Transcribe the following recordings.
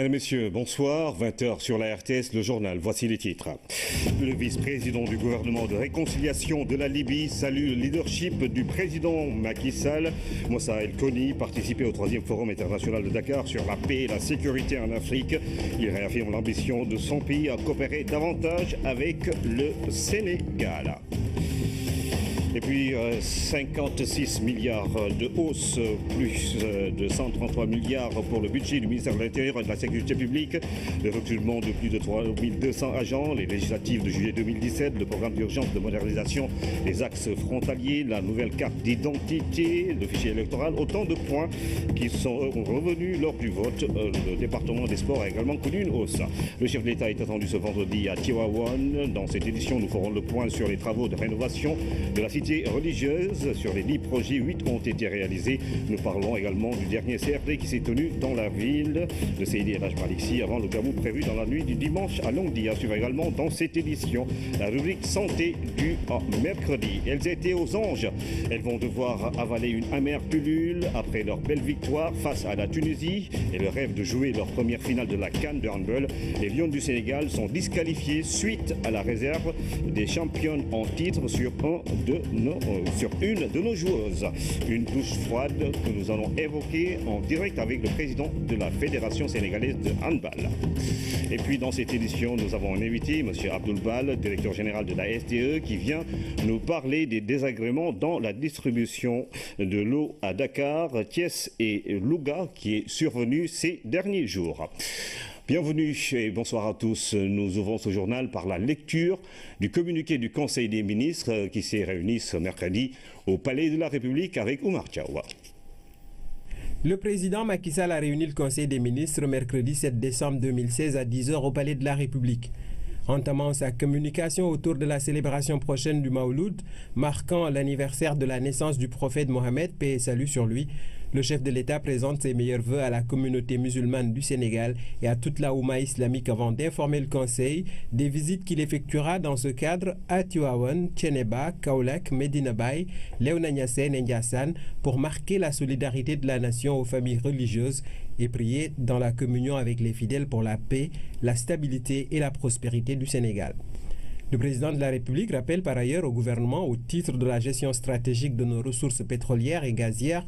Mesdames, Messieurs, bonsoir. 20h sur la RTS, le journal. Voici les titres. Le vice-président du gouvernement de réconciliation de la Libye salue le leadership du président Macky Sall. Moussa El Koni participait au 3e forum international de Dakar sur la paix et la sécurité en Afrique. Il réaffirme l'ambition de son pays à coopérer davantage avec le Sénégal. Et puis 56 milliards de hausse, plus de 133 milliards pour le budget du ministère de l'Intérieur et de la Sécurité publique, le recrutement de plus de 3200 agents, les législatives de juillet 2017, le programme d'urgence de modernisation des axes frontaliers, la nouvelle carte d'identité, le fichier électoral, autant de points qui sont revenus lors du vote. Le département des sports a également connu une hausse. Le chef de l'État est attendu ce vendredi à Tivaouane. Dans cette édition, nous ferons le point sur les travaux de rénovation de la cité religieuse. Sur les 10 projets, 8 ont été réalisés. Nous parlons également du dernier CRD qui s'est tenu dans la ville de Seydi El Hadj Malick Sy avant le Gamou prévu dans la nuit du dimanche à Longdi. À suivre également dans cette édition la rubrique santé du mercredi. Elles étaient aux anges. Elles vont devoir avaler une amère pilule après leur belle victoire face à la Tunisie et le rêve de jouer leur première finale de la CAN de handball. Les Lions du Sénégal sont disqualifiés suite à la réserve des championnes en titre sur une de nos joueuses. Une douche froide que nous allons évoquer en direct avec le président de la Fédération sénégalaise de handball. Et puis dans cette édition, nous avons un invité, M. Abdoul Bal, directeur général de la SDE, qui vient nous parler des désagréments dans la distribution de l'eau à Dakar, Thiès et Louga qui est survenu ces derniers jours. Bienvenue et bonsoir à tous. Nous ouvrons ce journal par la lecture du communiqué du Conseil des ministres qui s'est réuni ce mercredi au Palais de la République avec Oumar Tchaoua. Le président Macky Sall a réuni le Conseil des ministres mercredi 7 décembre 2016 à 10h au Palais de la République. Entamant sa communication autour de la célébration prochaine du Maouloud, marquant l'anniversaire de la naissance du prophète Mohammed, paix et salut sur lui, le chef de l'État présente ses meilleurs vœux à la communauté musulmane du Sénégal et à toute la Oumma islamique avant d'informer le Conseil des visites qu'il effectuera dans ce cadre à Tivaouane, Thiénaba, Kaolack, Medina Baye, Léona Niassène et Ndiassane pour marquer la solidarité de la nation aux familles religieuses et prier dans la communion avec les fidèles pour la paix, la stabilité et la prospérité du Sénégal. Le président de la République rappelle par ailleurs au gouvernement, au titre de la gestion stratégique de nos ressources pétrolières et gazières,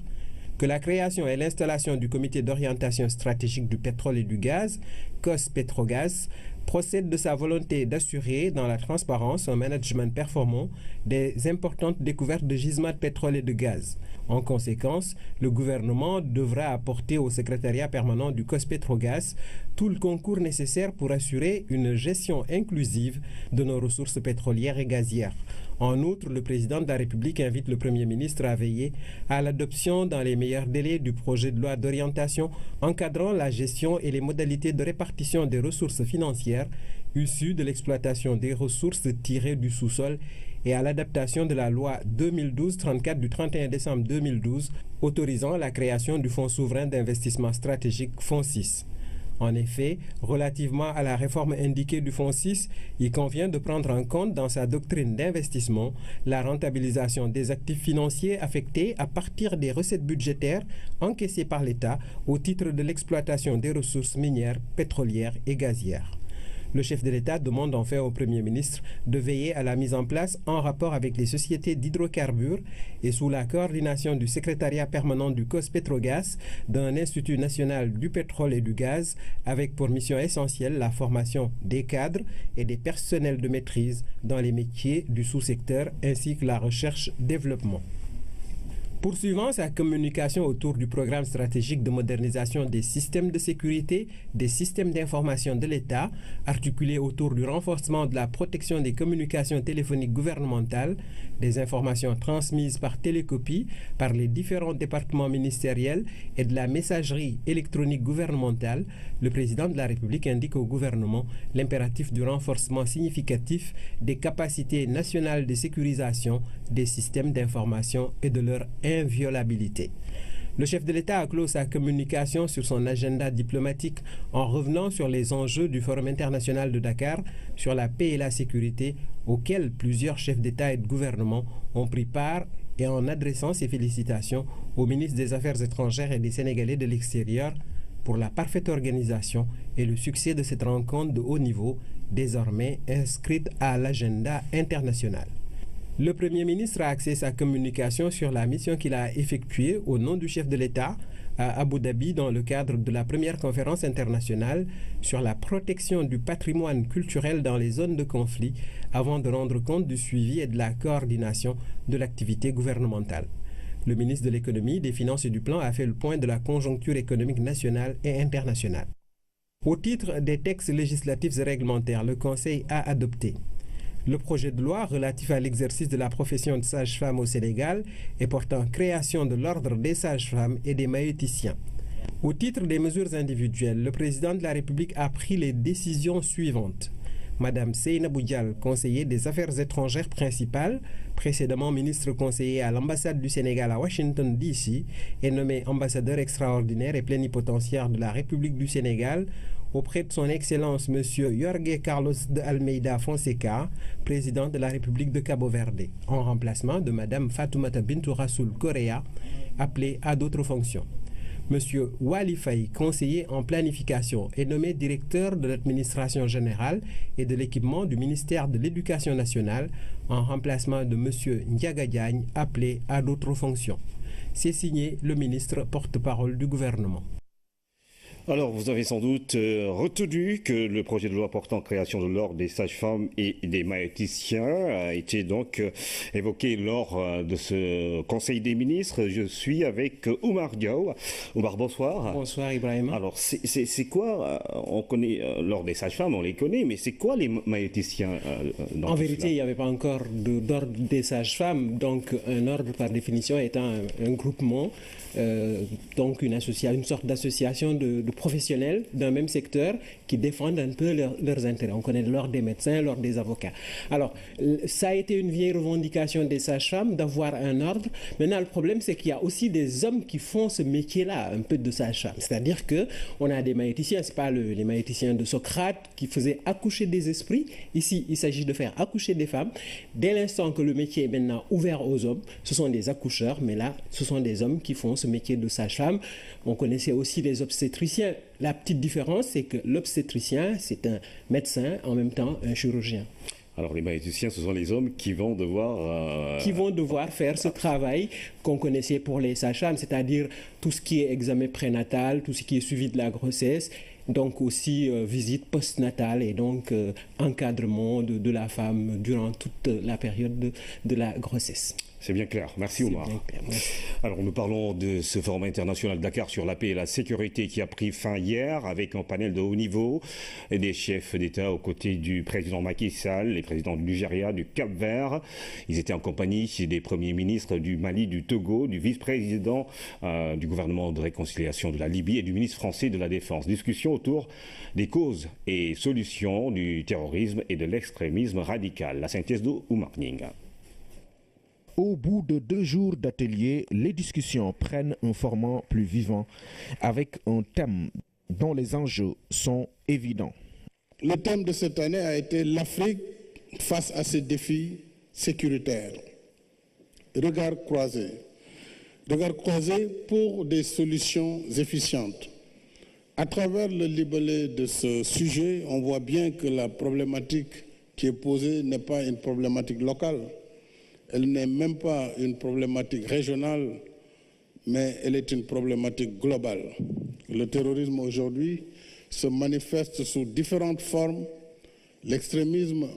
que la création et l'installation du comité d'orientation stratégique du pétrole et du gaz, COS Petrogaz, procède de sa volonté d'assurer dans la transparence un management performant des importantes découvertes de gisements de pétrole et de gaz. En conséquence, le gouvernement devra apporter au secrétariat permanent du COS Petrogaz tout le concours nécessaire pour assurer une gestion inclusive de nos ressources pétrolières et gazières. En outre, le président de la République invite le Premier ministre à veiller à l'adoption dans les meilleurs délais du projet de loi d'orientation encadrant la gestion et les modalités de répartition des ressources financières issues de l'exploitation des ressources tirées du sous-sol et à l'adaptation de la loi 2012-34 du 31 décembre 2012 autorisant la création du Fonds souverain d'investissement stratégique FONSIS. En effet, relativement à la réforme indiquée du Fonds 6, il convient de prendre en compte dans sa doctrine d'investissement la rentabilisation des actifs financiers affectés à partir des recettes budgétaires encaissées par l'État au titre de l'exploitation des ressources minières, pétrolières et gazières. Le chef de l'État demande enfin au Premier ministre de veiller à la mise en place, en rapport avec les sociétés d'hydrocarbures et sous la coordination du secrétariat permanent du COS Petrogaz, d'un Institut national du pétrole et du gaz, avec pour mission essentielle la formation des cadres et des personnels de maîtrise dans les métiers du sous-secteur ainsi que la recherche-développement. Poursuivant sa communication autour du programme stratégique de modernisation des systèmes de sécurité, des systèmes d'information de l'État, articulé autour du renforcement de la protection des communications téléphoniques gouvernementales, des informations transmises par télécopie par les différents départements ministériels et de la messagerie électronique gouvernementale, le président de la République indique au gouvernement l'impératif du renforcement significatif des capacités nationales de sécurisation des systèmes d'information et de leur inviolabilité. Le chef de l'État a clos sa communication sur son agenda diplomatique en revenant sur les enjeux du Forum international de Dakar sur la paix et la sécurité auquel plusieurs chefs d'État et de gouvernement ont pris part et en adressant ses félicitations au ministre des Affaires étrangères et des Sénégalais de l'extérieur, pour la parfaite organisation et le succès de cette rencontre de haut niveau, désormais inscrite à l'agenda international. Le Premier ministre a axé sa communication sur la mission qu'il a effectuée au nom du chef de l'État à Abu Dhabi dans le cadre de la première conférence internationale sur la protection du patrimoine culturel dans les zones de conflit, avant de rendre compte du suivi et de la coordination de l'activité gouvernementale. Le ministre de l'Économie, des Finances et du Plan a fait le point de la conjoncture économique nationale et internationale. Au titre des textes législatifs et réglementaires, le Conseil a adopté le projet de loi relatif à l'exercice de la profession de sage-femme au Sénégal et portant création de l'ordre des sages-femmes et des maïeuticiens. Au titre des mesures individuelles, le président de la République a pris les décisions suivantes. Madame Seynabou Dial, conseiller des Affaires étrangères principale, précédemment ministre conseiller à l'ambassade du Sénégal à Washington DC, est nommée ambassadeur extraordinaire et plénipotentiaire de la République du Sénégal auprès de son Excellence M. Jorge Carlos de Almeida Fonseca, président de la République de Cabo Verde, en remplacement de Mme Fatoumata Bintou Rassoul Correa, appelée à d'autres fonctions. M. Wali Faye, conseiller en planification, est nommé directeur de l'administration générale et de l'équipement du ministère de l'Éducation nationale, en remplacement de M. Ndiaga Diagne, appelé à d'autres fonctions. C'est signé le ministre porte-parole du gouvernement. Alors, vous avez sans doute retenu que le projet de loi portant création de l'ordre des sages-femmes et des maïeuticiens a été donc évoqué lors de ce Conseil des ministres. Je suis avec Oumar Diaw. Oumar, bonsoir. Bonsoir Ibrahim. Alors, c'est quoi, on connaît l'ordre des sages-femmes, on les connaît, mais c'est quoi les maïeuticiens En vérité, il n'y avait pas encore d'ordre des sages-femmes, donc un ordre par définition étant un groupement, donc une sorte d'association de professionnels d'un même secteur qui défendent un peu leurs intérêts. On connaît l'ordre des médecins, l'ordre des avocats. Alors, ça a été une vieille revendication des sages-femmes d'avoir un ordre. Maintenant, le problème, c'est qu'il y a aussi des hommes qui font ce métier-là, un peu de sage-femme. C'est-à-dire qu'on a des maïeuticiens, ce n'est pas les maïeuticiens de Socrate qui faisaient accoucher des esprits. Ici, il s'agit de faire accoucher des femmes. Dès l'instant que le métier est maintenant ouvert aux hommes, ce sont des accoucheurs, mais là, ce sont des hommes qui font ce métier de sage-femme. On connaissait aussi les obstétriciens. La petite différence, c'est que l'obstétricien, c'est un médecin, en même temps un chirurgien. Alors les maïeuticiens, ce sont les hommes qui vont devoir... faire ce travail qu'on connaissait pour les sages-femmes, c'est-à-dire tout ce qui est examen prénatal, tout ce qui est suivi de la grossesse, donc aussi visite postnatale et donc encadrement de la femme durant toute la période de la grossesse. C'est bien clair. Merci Oumar. Alors nous parlons de ce forum international de Dakar sur la paix et la sécurité qui a pris fin hier avec un panel de haut niveau et des chefs d'État aux côtés du président Macky Sall, les présidents du Nigeria, du Cap-Vert. Ils étaient en compagnie des premiers ministres du Mali, du Togo, du vice-président du gouvernement de réconciliation de la Libye et du ministre français de la Défense. Discussion autour des causes et solutions du terrorisme et de l'extrémisme radical. La synthèse de Oumar Ning. Au bout de 2 jours d'atelier, les discussions prennent un format plus vivant avec un thème dont les enjeux sont évidents. Le thème de cette année a été l'Afrique face à ses défis sécuritaires. Regard croisé. Regard croisé pour des solutions efficientes. À travers le libellé de ce sujet, on voit bien que la problématique qui est posée n'est pas une problématique locale. Elle n'est même pas une problématique régionale, mais elle est une problématique globale. Le terrorisme aujourd'hui se manifeste sous différentes formes. L'extrémisme,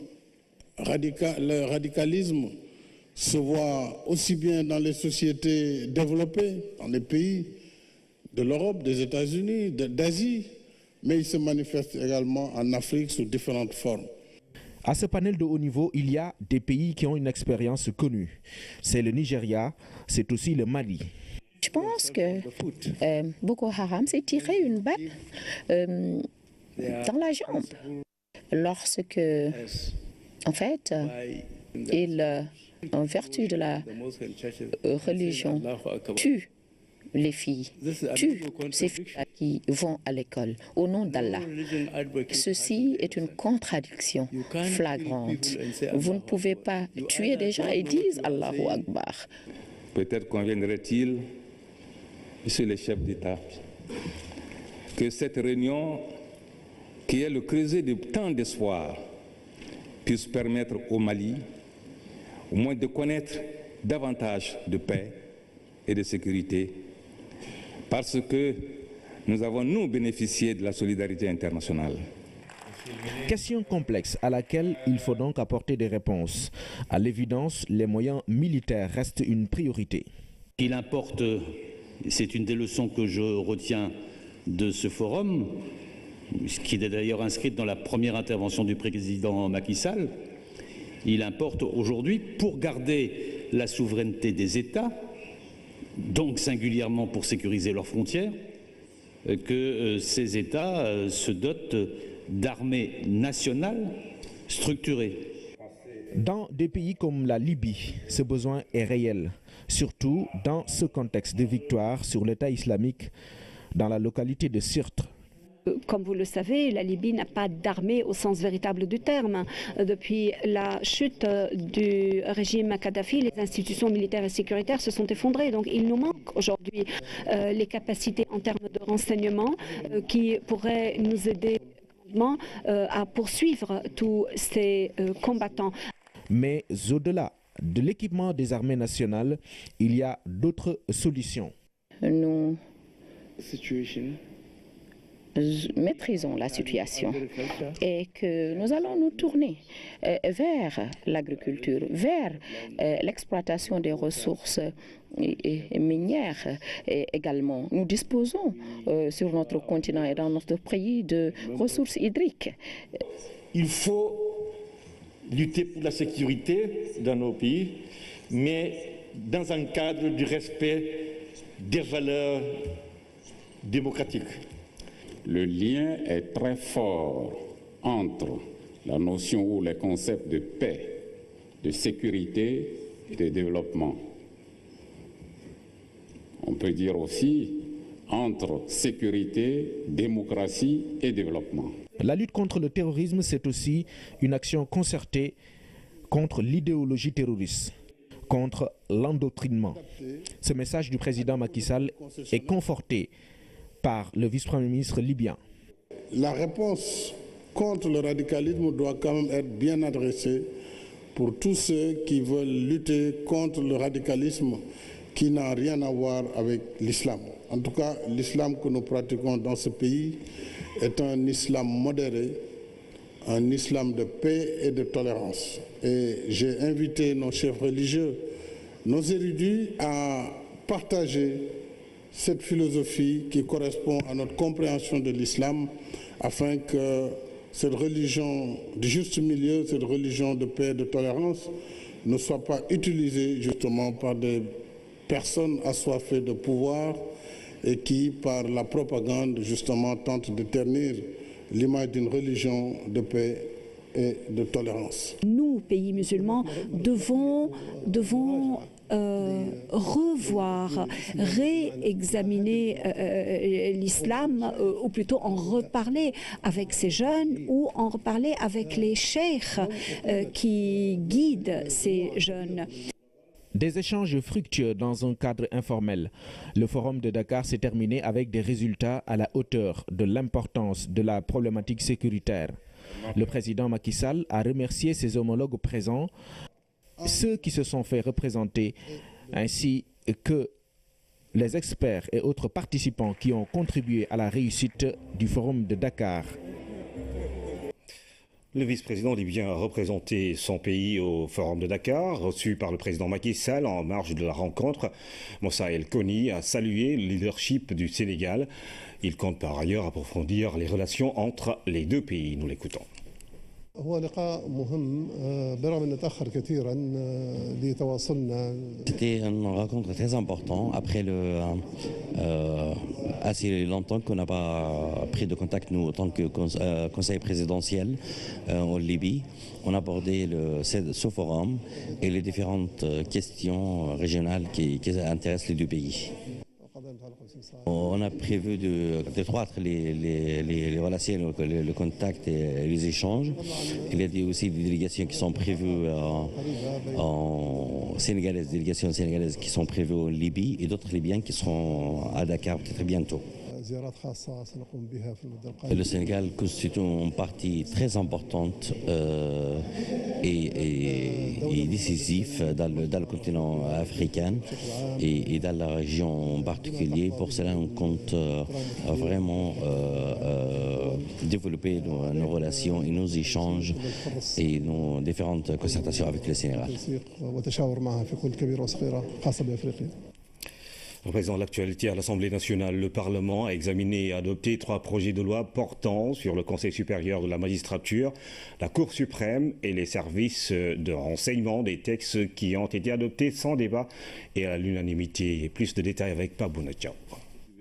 le radicalisme se voit aussi bien dans les sociétés développées, dans les pays de l'Europe, des États-Unis, d'Asie, mais il se manifeste également en Afrique sous différentes formes. À ce panel de haut niveau, il y a des pays qui ont une expérience connue. C'est le Nigeria, c'est aussi le Mali. Je pense que Boko Haram s'est tiré une balle dans la jambe lorsque, en fait, il, en vertu de la religion, tue les filles, tue ces filles qui vont à l'école au nom d'Allah. Ceci est une contradiction flagrante. Vous ne pouvez pas tuer des gens et dire Allahu Akbar. Peut-être conviendrait-il, monsieur le chef d'État, que cette réunion, qui est le creuset de tant d'espoir, puisse permettre au Mali au moins de connaître davantage de paix et de sécurité, parce que nous avons, nous, bénéficié de la solidarité internationale. Question complexe à laquelle il faut donc apporter des réponses. À l'évidence, les moyens militaires restent une priorité. Il importe, c'est une des leçons que je retiens de ce forum, ce qui est d'ailleurs inscrite dans la première intervention du président Macky Sall, il importe aujourd'hui, pour garder la souveraineté des États, donc singulièrement pour sécuriser leurs frontières, que ces États se dotent d'armées nationales structurées. Dans des pays comme la Libye, ce besoin est réel, surtout dans ce contexte de victoire sur l'État islamique dans la localité de Sirte. Comme vous le savez, la Libye n'a pas d'armée au sens véritable du terme. Depuis la chute du régime Kadhafi, les institutions militaires et sécuritaires se sont effondrées. Donc il nous manque aujourd'hui les capacités en termes de renseignement qui pourraient nous aider à poursuivre tous ces combattants. Mais au-delà de l'équipement des armées nationales, il y a d'autres solutions. Nous maîtrisons la situation et que nous allons nous tourner vers l'agriculture, vers l'exploitation des ressources minières également. Nous disposons sur notre continent et dans notre pays de ressources hydriques. Il faut lutter pour la sécurité dans nos pays, mais dans un cadre du respect des valeurs démocratiques. Le lien est très fort entre la notion ou les concepts de paix, de sécurité et de développement. On peut dire aussi entre sécurité, démocratie et développement. La lutte contre le terrorisme, c'est aussi une action concertée contre l'idéologie terroriste, contre l'endoctrinement. Ce message du président Macky Sall est conforté par le vice-premier ministre libyen. La réponse contre le radicalisme doit quand même être bien adressée pour tous ceux qui veulent lutter contre le radicalisme qui n'a rien à voir avec l'islam. En tout cas, l'islam que nous pratiquons dans ce pays est un islam modéré, un islam de paix et de tolérance. Et j'ai invité nos chefs religieux, nos érudits à partager cette philosophie qui correspond à notre compréhension de l'islam, afin que cette religion du juste milieu, cette religion de paix et de tolérance, ne soit pas utilisée justement par des personnes assoiffées de pouvoir et qui, par la propagande, justement, tentent de ternir l'image d'une religion de paix et de tolérance. Nous, pays musulmans, devons revoir, réexaminer l'islam, ou plutôt en reparler avec ces jeunes ou en reparler avec les cheikhs qui guident ces jeunes. Des échanges fructueux dans un cadre informel. Le forum de Dakar s'est terminé avec des résultats à la hauteur de l'importance de la problématique sécuritaire. Le président Macky Sall a remercié ses homologues présents, ceux qui se sont fait représenter, ainsi que les experts et autres participants qui ont contribué à la réussite du forum de Dakar. Le vice-président libyen a représenté son pays au Forum de Dakar, reçu par le président Macky Sall en marge de la rencontre. Moussa El Koni a salué le leadership du Sénégal. Il compte par ailleurs approfondir les relations entre les deux pays. Nous l'écoutons. C'était une rencontre très importante après assez longtemps qu'on n'a pas pris de contact, nous, en tant que conseil présidentiel en Libye. On a abordé ce forum et les différentes questions régionales qui intéressent les deux pays. On a prévu d'étroitre les relations, le contact et les échanges. Il y a aussi des délégations qui sont prévues délégations sénégalaises qui sont prévues en Libye et d'autres Libyens qui seront à Dakar peut-être bientôt. Le Sénégal constitue une partie très importante et décisive dans le continent africain et dans la région en particulier. Pour cela, on compte vraiment développer nos relations et nos échanges et nos différentes concertations avec le Sénégal. En présent de l'actualité à l'Assemblée nationale, le Parlement a examiné et adopté 3 projets de loi portant sur le Conseil supérieur de la magistrature, la Cour suprême et les services de renseignement, des textes qui ont été adoptés sans débat et à l'unanimité. Plus de détails avec Pabouna Diaw.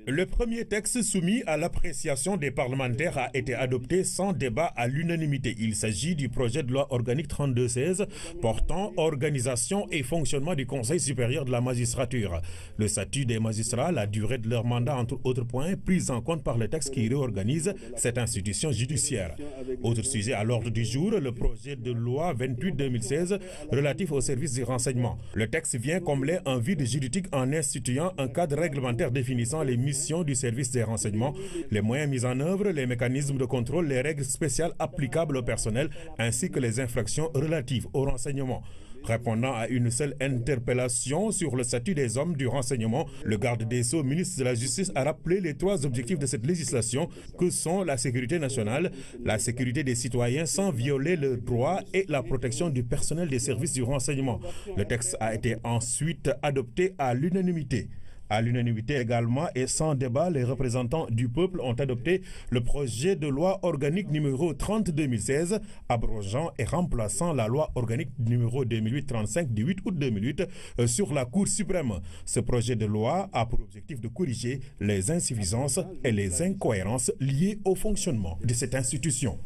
Le premier texte soumis à l'appréciation des parlementaires a été adopté sans débat à l'unanimité. Il s'agit du projet de loi organique 3216 portant organisation et fonctionnement du Conseil supérieur de la magistrature. Le statut des magistrats, la durée de leur mandat, entre autres points, pris en compte par le texte qui réorganise cette institution judiciaire. Autre sujet à l'ordre du jour, le projet de loi 28-2016 relatif au service du renseignement. Le texte vient combler un vide juridique en instituant un cadre réglementaire définissant les missions du service des renseignements, les moyens mis en œuvre, les mécanismes de contrôle, les règles spéciales applicables au personnel, ainsi que les infractions relatives au renseignement. Répondant à une seule interpellation sur le statut des hommes du renseignement, le garde des Sceaux, ministre de la Justice, a rappelé les 3 objectifs de cette législation que sont la sécurité nationale, la sécurité des citoyens sans violer leurs droits et la protection du personnel des services du renseignement. Le texte a été ensuite adopté à l'unanimité. À l'unanimité également et sans débat, les représentants du peuple ont adopté le projet de loi organique numéro 30-2016, abrogeant et remplaçant la loi organique numéro 2008-35 du 8 août 2008 sur la Cour suprême. Ce projet de loi a pour objectif de corriger les insuffisances et les incohérences liées au fonctionnement de cette institution.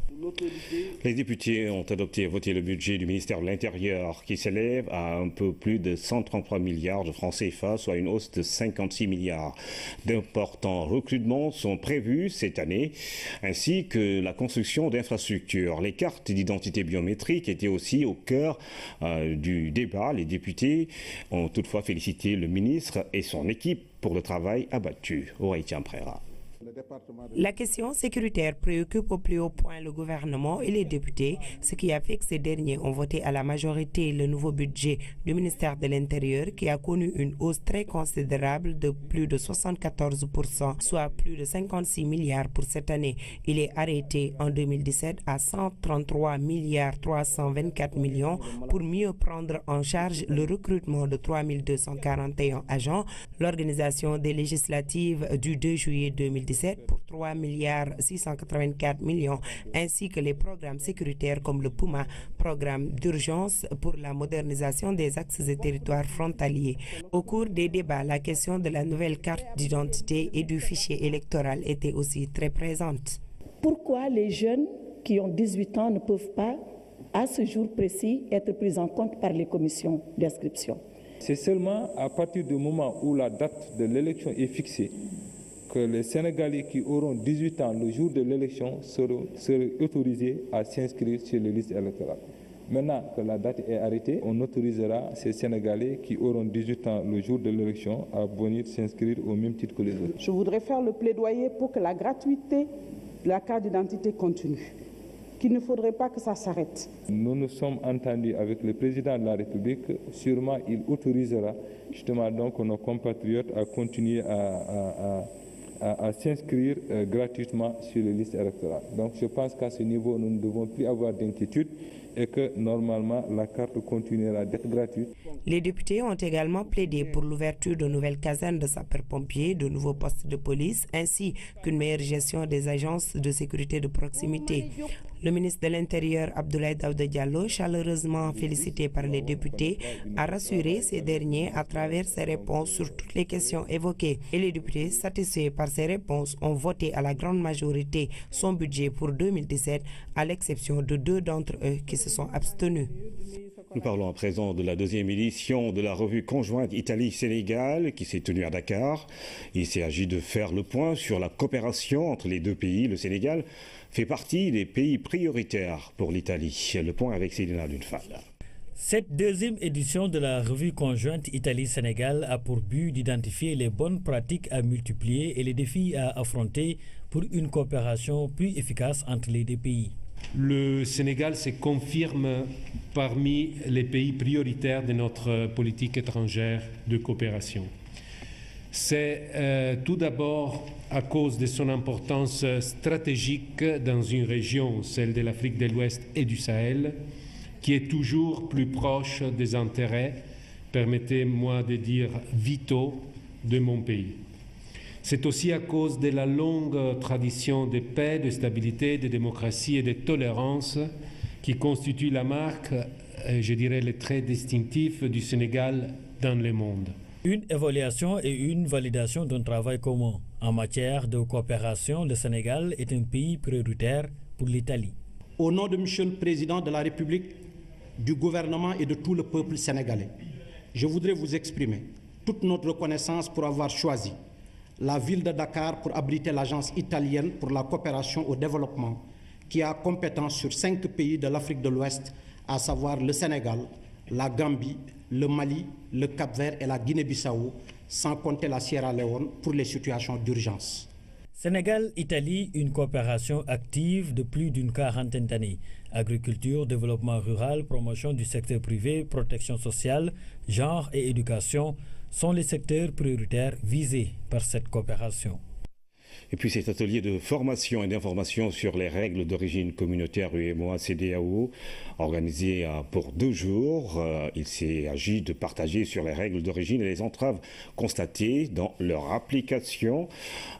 Les députés ont adopté et voté le budget du ministère de l'Intérieur qui s'élève à un peu plus de 133 milliards de francs CFA, soit une hausse de 56 milliards. D'importants recrutements sont prévus cette année, ainsi que la construction d'infrastructures. Les cartes d'identité biométrique étaient aussi au cœur du débat. Les députés ont toutefois félicité le ministre et son équipe pour le travail abattu. Oreïtian Prera. La question sécuritaire préoccupe au plus haut point le gouvernement et les députés, ce qui a fait que ces derniers ont voté à la majorité le nouveau budget du ministère de l'Intérieur qui a connu une hausse très considérable de plus de 74%, soit plus de 56 milliards pour cette année. Il est arrêté en 2017 à 133 milliards 324 millions pour mieux prendre en charge le recrutement de 3241 agents, l'organisation des législatives du 2 juillet 2017 pour 3 milliards 684 millions, ainsi que les programmes sécuritaires comme le PUMA, programme d'urgence pour la modernisation des axes et territoires frontaliers. Au cours des débats, la question de la nouvelle carte d'identité et du fichier électoral était aussi très présente. Pourquoi les jeunes qui ont 18 ans ne peuvent pas, à ce jour précis, être pris en compte par les commissions d'inscription? C'est seulement à partir du moment où la date de l'élection est fixée que les Sénégalais qui auront 18 ans le jour de l'élection seront autorisés à s'inscrire sur les listes électorales. Maintenant que la date est arrêtée, on autorisera ces Sénégalais qui auront 18 ans le jour de l'élection à venir s'inscrire au même titre que les autres. Je voudrais faire le plaidoyer pour que la gratuité de la carte d'identité continue, qu'il ne faudrait pas que ça s'arrête. Nous nous sommes entendus avec le président de la République. Sûrement, il autorisera justement donc nos compatriotes à continuer à s'inscrire gratuitement sur les listes électorales. Donc je pense qu'à ce niveau, nous ne devons plus avoir d'inquiétude et que normalement la carte continuera d'être gratuite. Les députés ont également plaidé pour l'ouverture de nouvelles casernes de sapeurs-pompiers, de nouveaux postes de police, ainsi qu'une meilleure gestion des agences de sécurité de proximité. Le ministre de l'Intérieur, Abdoulaye Daouda Diallo, chaleureusement félicité par les députés, a rassuré ces derniers à travers ses réponses sur toutes les questions évoquées. Et les députés, satisfaits par ces réponses, ont voté à la grande majorité son budget pour 2017, à l'exception de 2 d'entre eux qui se sont abstenus. Nous parlons à présent de la 2e édition de la revue conjointe Italie-Sénégal qui s'est tenue à Dakar. Il s'agit de faire le point sur la coopération entre les 2 pays. Le Sénégal fait partie des pays prioritaires pour l'Italie. Le point avec Célina Dunfal. Cette deuxième édition de la revue conjointe Italie-Sénégal a pour but d'identifier les bonnes pratiques à multiplier et les défis à affronter pour une coopération plus efficace entre les deux pays. Le Sénégal se confirme parmi les pays prioritaires de notre politique étrangère de coopération. C'est tout d'abord à cause de son importance stratégique dans une région, celle de l'Afrique de l'Ouest et du Sahel, qui est toujours plus proche des intérêts, permettez-moi de dire vitaux, de mon pays. C'est aussi à cause de la longue tradition de paix, de stabilité, de démocratie et de tolérance qui constitue la marque, je dirais, le trait distinctif du Sénégal dans le monde. Une évaluation et une validation d'un travail commun. En matière de coopération, le Sénégal est un pays prioritaire pour l'Italie. Au nom de Monsieur le Président de la République, du gouvernement et de tout le peuple sénégalais, je voudrais vous exprimer toute notre reconnaissance pour avoir choisi la ville de Dakar pour abriter l'agence italienne pour la coopération au développement qui a compétence sur 5 pays de l'Afrique de l'Ouest, à savoir le Sénégal, la Gambie, le Mali, le Cap-Vert et la Guinée-Bissau, sans compter la Sierra Leone pour les situations d'urgence. Sénégal-Italie, une coopération active de plus d'une quarantaine d'années. Agriculture, développement rural, promotion du secteur privé, protection sociale, genre et éducation sont les secteurs prioritaires visés par cette coopération. Et puis cet atelier de formation et d'information sur les règles d'origine communautaire UEMOA-CEDEAO, organisé pour 2 jours, il s'agit de partager sur les règles d'origine et les entraves constatées dans leur application.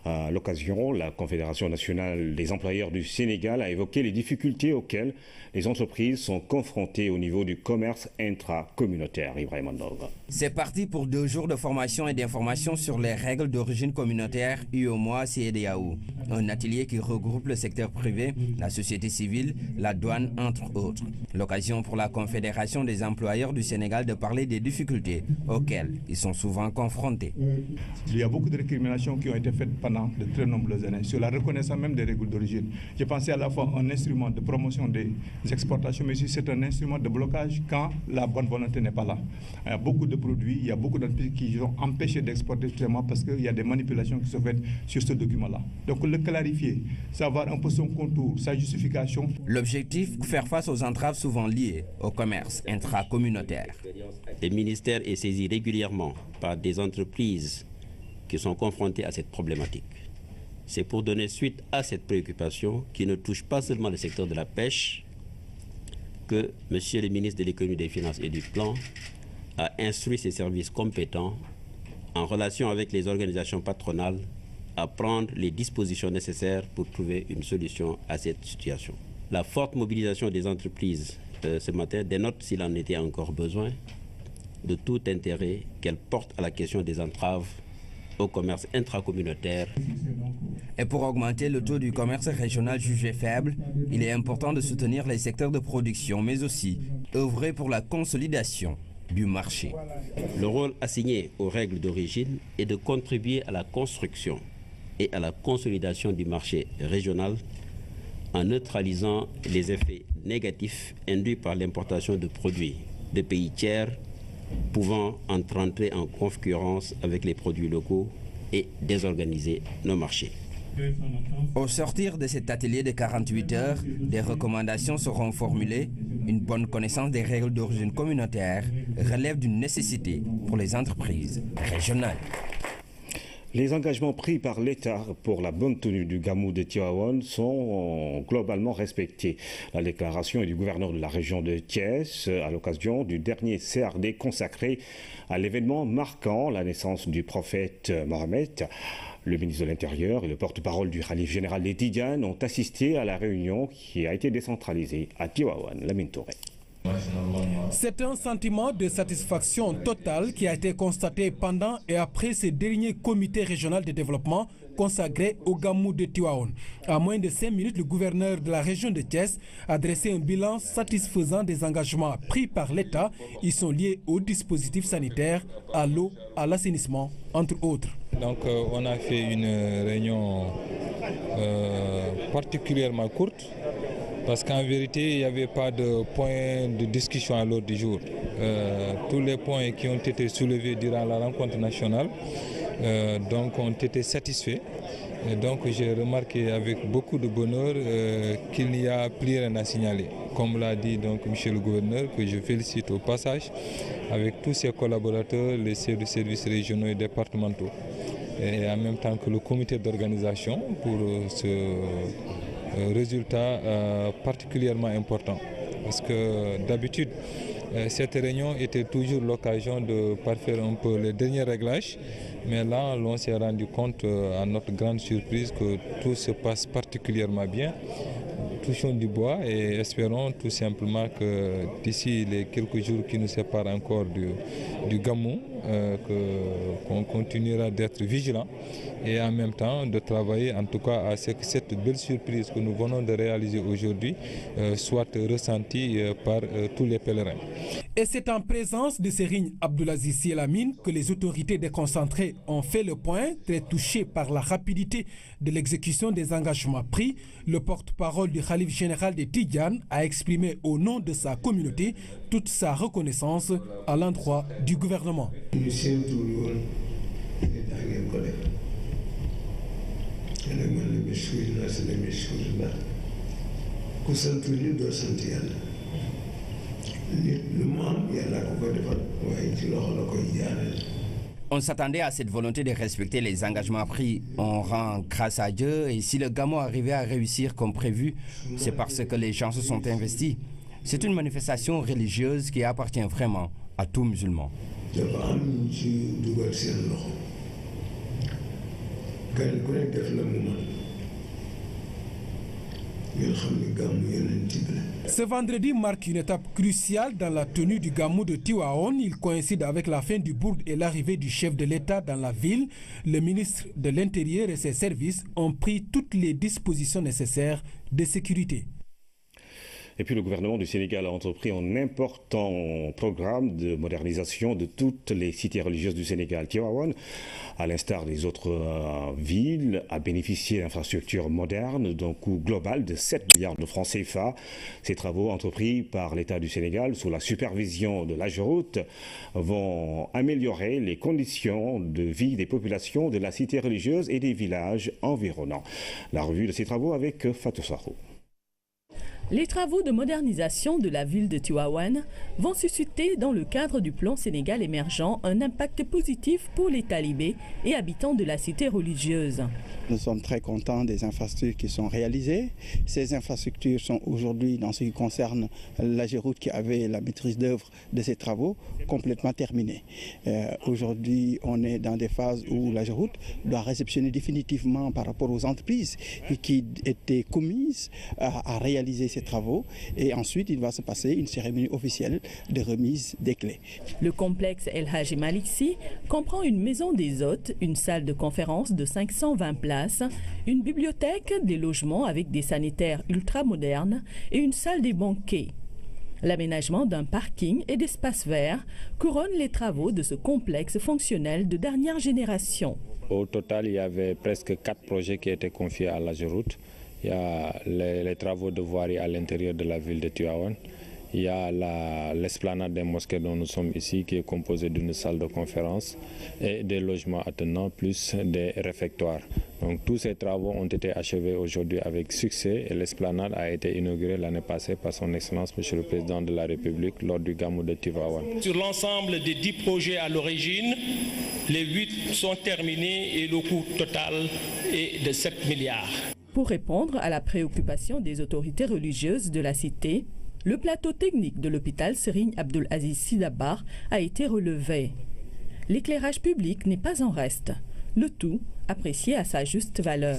À l'occasion, la Confédération nationale des employeurs du Sénégal a évoqué les difficultés auxquelles les entreprises sont confrontées au niveau du commerce intracommunautaire. Ibrahim Andorga. C'est parti pour 2 jours de formation et d'information sur les règles d'origine communautaire UEMOA-CEDEAO. Un atelier qui regroupe le secteur privé, la société civile, la douane, entre autres. L'occasion pour la Confédération des employeurs du Sénégal de parler des difficultés auxquelles ils sont souvent confrontés. Il y a beaucoup de récriminations qui ont été faites pendant de très nombreuses années sur la reconnaissance même des règles d'origine. J'ai pensé à la fois un instrument de promotion des exportations, mais aussi c'est un instrument de blocage quand la bonne volonté n'est pas là. Il y a beaucoup de produits, il y a beaucoup d'entreprises qui ont empêché d'exporter justement parce qu'il y a des manipulations qui sont faites sur ce document-là. Donc le clarifier, savoir un peu son contour, sa justification. L'objectif, faire face aux entraves souvent liées au commerce intracommunautaire. Le ministère est saisi régulièrement par des entreprises qui sont confrontées à cette problématique. C'est pour donner suite à cette préoccupation qui ne touche pas seulement le secteur de la pêche que Monsieur le ministre de l'Économie, des Finances et du Plan a instruit ses services compétents en relation avec les organisations patronales à prendre les dispositions nécessaires pour trouver une solution à cette situation. La forte mobilisation des entreprises ce matin dénote, s'il en était encore besoin, de tout intérêt qu'elle porte à la question des entraves au commerce intracommunautaire. Et pour augmenter le taux du commerce régional jugé faible, il est important de soutenir les secteurs de production, mais aussi œuvrer pour la consolidation du marché. Le rôle assigné aux règles d'origine est de contribuer à la construction et à la consolidation du marché régional en neutralisant les effets négatifs induits par l'importation de produits de pays tiers pouvant entrer en concurrence avec les produits locaux et désorganiser nos marchés. Au sortir de cet atelier de 48 heures, des recommandations seront formulées. Une bonne connaissance des règles d'origine communautaire relève d'une nécessité pour les entreprises régionales. Les engagements pris par l'État pour la bonne tenue du Gamou de Tivaouane sont globalement respectés. La déclaration est du gouverneur de la région de Thiès à l'occasion du dernier CRD consacré à l'événement marquant la naissance du prophète Mohamed. Le ministre de l'Intérieur et le porte-parole du Khalif général des Tidjanes ont assisté à la réunion qui a été décentralisée à Tivaouane. Lamine Touré. C'est un sentiment de satisfaction totale qui a été constaté pendant et après ce dernier comité régional de développement consacré au Gamou de Tivaouane. À moins de 5 minutes, le gouverneur de la région de Thiès a dressé un bilan satisfaisant des engagements pris par l'État. Ils sont liés aux dispositifs sanitaires, à l'eau, à l'assainissement, entre autres. Donc on a fait une réunion particulièrement courte parce qu'en vérité, il n'y avait pas de point de discussion à l'ordre du jour. Tous les points qui ont été soulevés durant la rencontre nationale donc ont été satisfaits. Et donc j'ai remarqué avec beaucoup de bonheur qu'il n'y a plus rien à signaler. Comme l'a dit donc monsieur le gouverneur, que je félicite au passage, avec tous ses collaborateurs, les services régionaux et départementaux, et en même temps que le comité d'organisation pour ce résultat particulièrement important. Parce que d'habitude, cette réunion était toujours l'occasion de parfaire un peu les derniers réglages. Mais là, on s'est rendu compte, à notre grande surprise, que tout se passe particulièrement bien. Touchons du bois et espérons tout simplement que d'ici les quelques jours qui nous séparent encore du Gamou, qu'on continuera d'être vigilant et en même temps de travailler en tout cas à ce que cette belle surprise que nous venons de réaliser aujourd'hui soit ressentie par tous les pèlerins. Et c'est en présence de Serigne Abdoulaziz Sy Al Amine que les autorités déconcentrées ont fait le point, très touchés par la rapidité de l'exécution des engagements pris. Le porte-parole du Khalife général des Tidjanes a exprimé au nom de sa communauté toute sa reconnaissance à l'endroit du gouvernement. On s'attendait à cette volonté de respecter les engagements pris. On rend grâce à Dieu et si le Gamou arrivait à réussir comme prévu, c'est parce que les gens se sont investis. C'est une manifestation religieuse qui appartient vraiment à tout musulman. Ce vendredi marque une étape cruciale dans la tenue du Gamou de Tivaouane. Il coïncide avec la fin du bourg et l'arrivée du chef de l'État dans la ville. Le ministre de l'Intérieur et ses services ont pris toutes les dispositions nécessaires de sécurité. Et puis le gouvernement du Sénégal a entrepris un important programme de modernisation de toutes les cités religieuses du Sénégal. Tivaouane, à l'instar des autres villes, a bénéficié d'infrastructures modernes d'un coût global de 7 milliards de francs CFA. Ces travaux entrepris par l'État du Sénégal sous la supervision de l'AGEROUTE vont améliorer les conditions de vie des populations de la cité religieuse et des villages environnants. La revue de ces travaux avec Fatou Sarou. Les travaux de modernisation de la ville de Tivaouane vont susciter dans le cadre du plan Sénégal émergent un impact positif pour les talibés et habitants de la cité religieuse. Nous sommes très contents des infrastructures qui sont réalisées. Ces infrastructures sont aujourd'hui, dans ce qui concerne l'AGEROUTE qui avait la maîtrise d'œuvre de ces travaux, complètement terminée. Aujourd'hui, on est dans des phases où l'AGEROUTE doit réceptionner définitivement par rapport aux entreprises qui étaient commises à réaliser ces travaux et ensuite il va se passer une cérémonie officielle de remise des clés. Le complexe El Hadji Malick Sy comprend une maison des hôtes, une salle de conférence de 520 places, une bibliothèque, des logements avec des sanitaires ultramodernes et une salle des banquets. L'aménagement d'un parking et d'espaces verts couronne les travaux de ce complexe fonctionnel de dernière génération. Au total, il y avait presque 4 projets qui étaient confiés à l'AGEROUTE. Il y a les travaux de voirie à l'intérieur de la ville de Tivaouane. Il y a l'esplanade des mosquées dont nous sommes ici, qui est composée d'une salle de conférence et des logements attenants, plus des réfectoires. Donc tous ces travaux ont été achevés aujourd'hui avec succès et l'esplanade a été inaugurée l'année passée par son Excellence Monsieur le Président de la République lors du Gamou de Tivaouane. Sur l'ensemble des 10 projets à l'origine, les 8 sont terminés et le coût total est de 7 milliards. Pour répondre à la préoccupation des autorités religieuses de la cité, le plateau technique de l'hôpital Serigne Abdoulaziz Sy Dabakh a été relevé. L'éclairage public n'est pas en reste, le tout apprécié à sa juste valeur.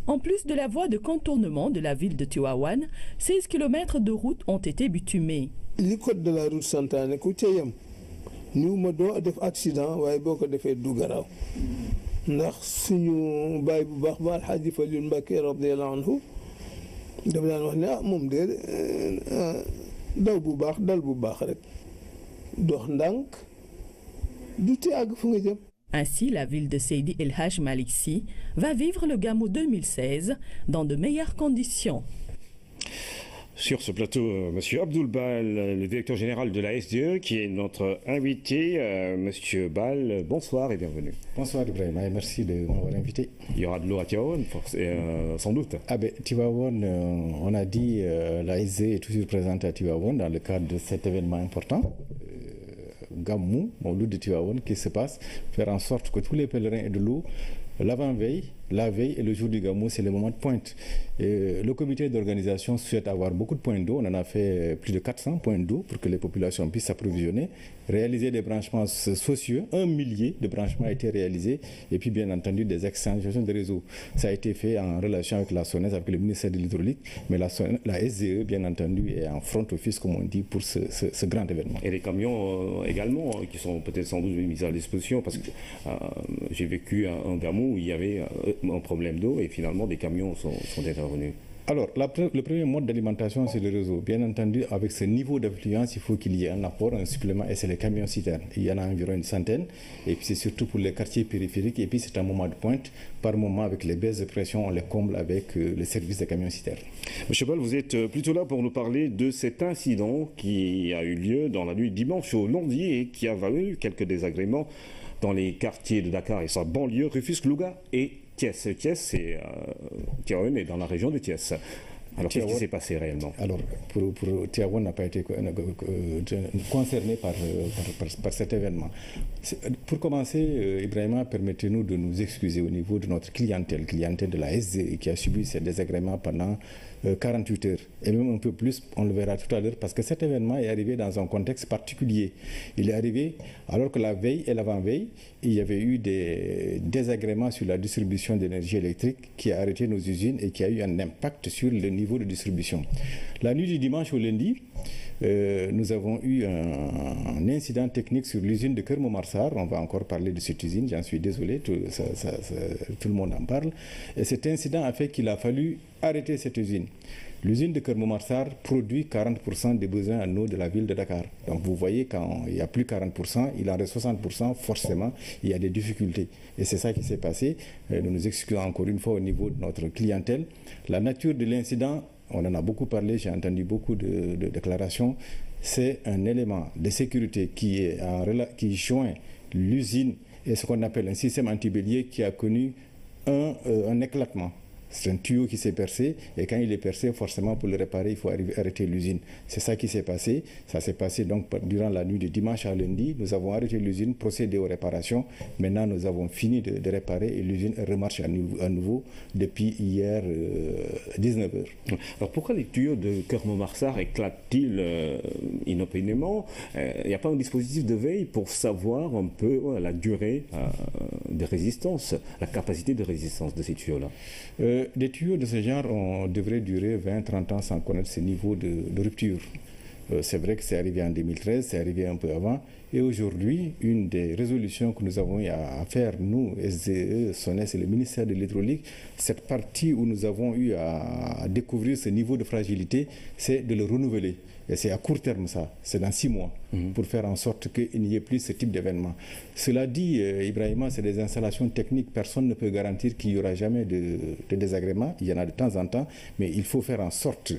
En plus de la voie de contournement de la ville de Tivaouane, 16 km de route ont été bitumés. Le code de la route santaane ku ca yem ñu ma doo def accident waaye boo ko defee du garaaw ndax suñu baay bu baax ba Alxaaji Faliilu Mbàkke radiyallaahu anhu dafa daan wax ne moom de daw bu baax dal bu baax rek dox ndànk du te àgg fu nga jëm. Ainsi, la ville de Seydi El Hadji Malick Sy va vivre le Gamou 2016 dans de meilleures conditions. Sur ce plateau, M. Abdoul Bal, le directeur général de la SDE, qui est notre invité. M. Bal, bonsoir et bienvenue. Bonsoir Ibrahima et merci de m'avoir invité. Il y aura de l'eau à Tivaouane, sans doute. Tivaouane, on a dit la SDE est toujours présente à Tivaouane dans le cadre de cet événement important. Gamou, Mouloud de Tivaouane, qui se passe, faire en sorte que tous les pèlerins aient de l'eau. L'avant-veille, la veille et le jour du Gamou, c'est le moment de pointe. Et le comité d'organisation souhaite avoir beaucoup de points d'eau. On en a fait plus de 400 points d'eau pour que les populations puissent s'approvisionner. Réaliser des branchements sociaux, 1 millier de branchements a été réalisé. Et puis bien entendu des extensions de réseau. Ça a été fait en relation avec la SONES, avec le ministère de l'Hydraulique. Mais la SDE, bien entendu, est en front office, comme on dit, pour ce grand événement. Et les camions également, qui sont peut-être sans doute mis à disposition, parce que j'ai vécu un Gamou où il y avait un problème d'eau et finalement des camions sont intervenus. Alors, le premier mode d'alimentation, c'est le réseau. Bien entendu, avec ce niveau d'affluence, il faut qu'il y ait un apport, un supplément, et c'est les camions citernes. Il y en a environ une centaine, et puis c'est surtout pour les quartiers périphériques, et puis c'est un moment de pointe. Par moment, avec les baisses de pression, on les comble avec le service des camions citernes. Monsieur Bal, vous êtes plutôt là pour nous parler de cet incident qui a eu lieu dans la nuit dimanche au lundi et qui a valu quelques désagréments dans les quartiers de Dakar et sa banlieue, Rufisque, Louga et Thiès. Thiès, Tivaouane est dans la région de Thiès. Alors, qu'est-ce qui s'est passé réellement? Alors, pour Tivaouane n'a pas été concerné par cet événement. Pour commencer, Ibrahima, permettez-nous de nous excuser au niveau de notre clientèle de la SDE qui a subi ces désagréments pendant 48 heures, et même un peu plus, on le verra tout à l'heure, parce que cet événement est arrivé dans un contexte particulier. Il est arrivé alors que la veille et l'avant-veille, il y avait eu des désagréments sur la distribution d'énergie électrique qui a arrêté nos usines et qui a eu un impact sur le niveau de distribution. La nuit du dimanche au lundi, nous avons eu un incident technique sur l'usine de Kermomarsar. On va encore parler de cette usine, j'en suis désolé, tout le monde en parle. Et cet incident a fait qu'il a fallu arrêter cette usine. L'usine de Kermomarsar produit 40% des besoins en eau de la ville de Dakar. Donc vous voyez, quand il n'y a plus 40%, il en reste 60%, forcément, il y a des difficultés. Et c'est ça qui s'est passé. Nous nous excusons encore une fois au niveau de notre clientèle. La nature de l'incident, on en a beaucoup parlé, j'ai entendu beaucoup de déclarations. C'est un élément de sécurité qui joint l'usine et ce qu'on appelle un système antibélier qui a connu un éclatement. C'est un tuyau qui s'est percé et quand il est percé, forcément pour le réparer, il faut arrêter l'usine. C'est ça qui s'est passé. Ça s'est passé donc durant la nuit de dimanche à lundi. Nous avons arrêté l'usine, procédé aux réparations. Maintenant, nous avons fini de réparer et l'usine remarche à nouveau depuis hier 19h. Alors pourquoi les tuyaux de Kermomarsar éclatent-ils inopinément? Il n'y a pas un dispositif de veille pour savoir un peu la durée de résistance, la capacité de résistance de ces tuyaux-là? Des tuyaux de ce genre devraient durer 20-30 ans sans connaître ce niveau de rupture. C'est vrai que c'est arrivé en 2013, c'est arrivé un peu avant. Et aujourd'hui, une des résolutions que nous avons eu à faire, nous, SDE, SONES et le ministère de l'Hydraulique, cette partie où nous avons eu à découvrir ce niveau de fragilité, c'est de le renouveler. Et c'est à court terme ça, c'est dans 6 mois, pour faire en sorte qu'il n'y ait plus ce type d'événement. Cela dit, Ibrahima, c'est des installations techniques, personne ne peut garantir qu'il n'y aura jamais de désagréments, il y en a de temps en temps, mais il faut faire en sorte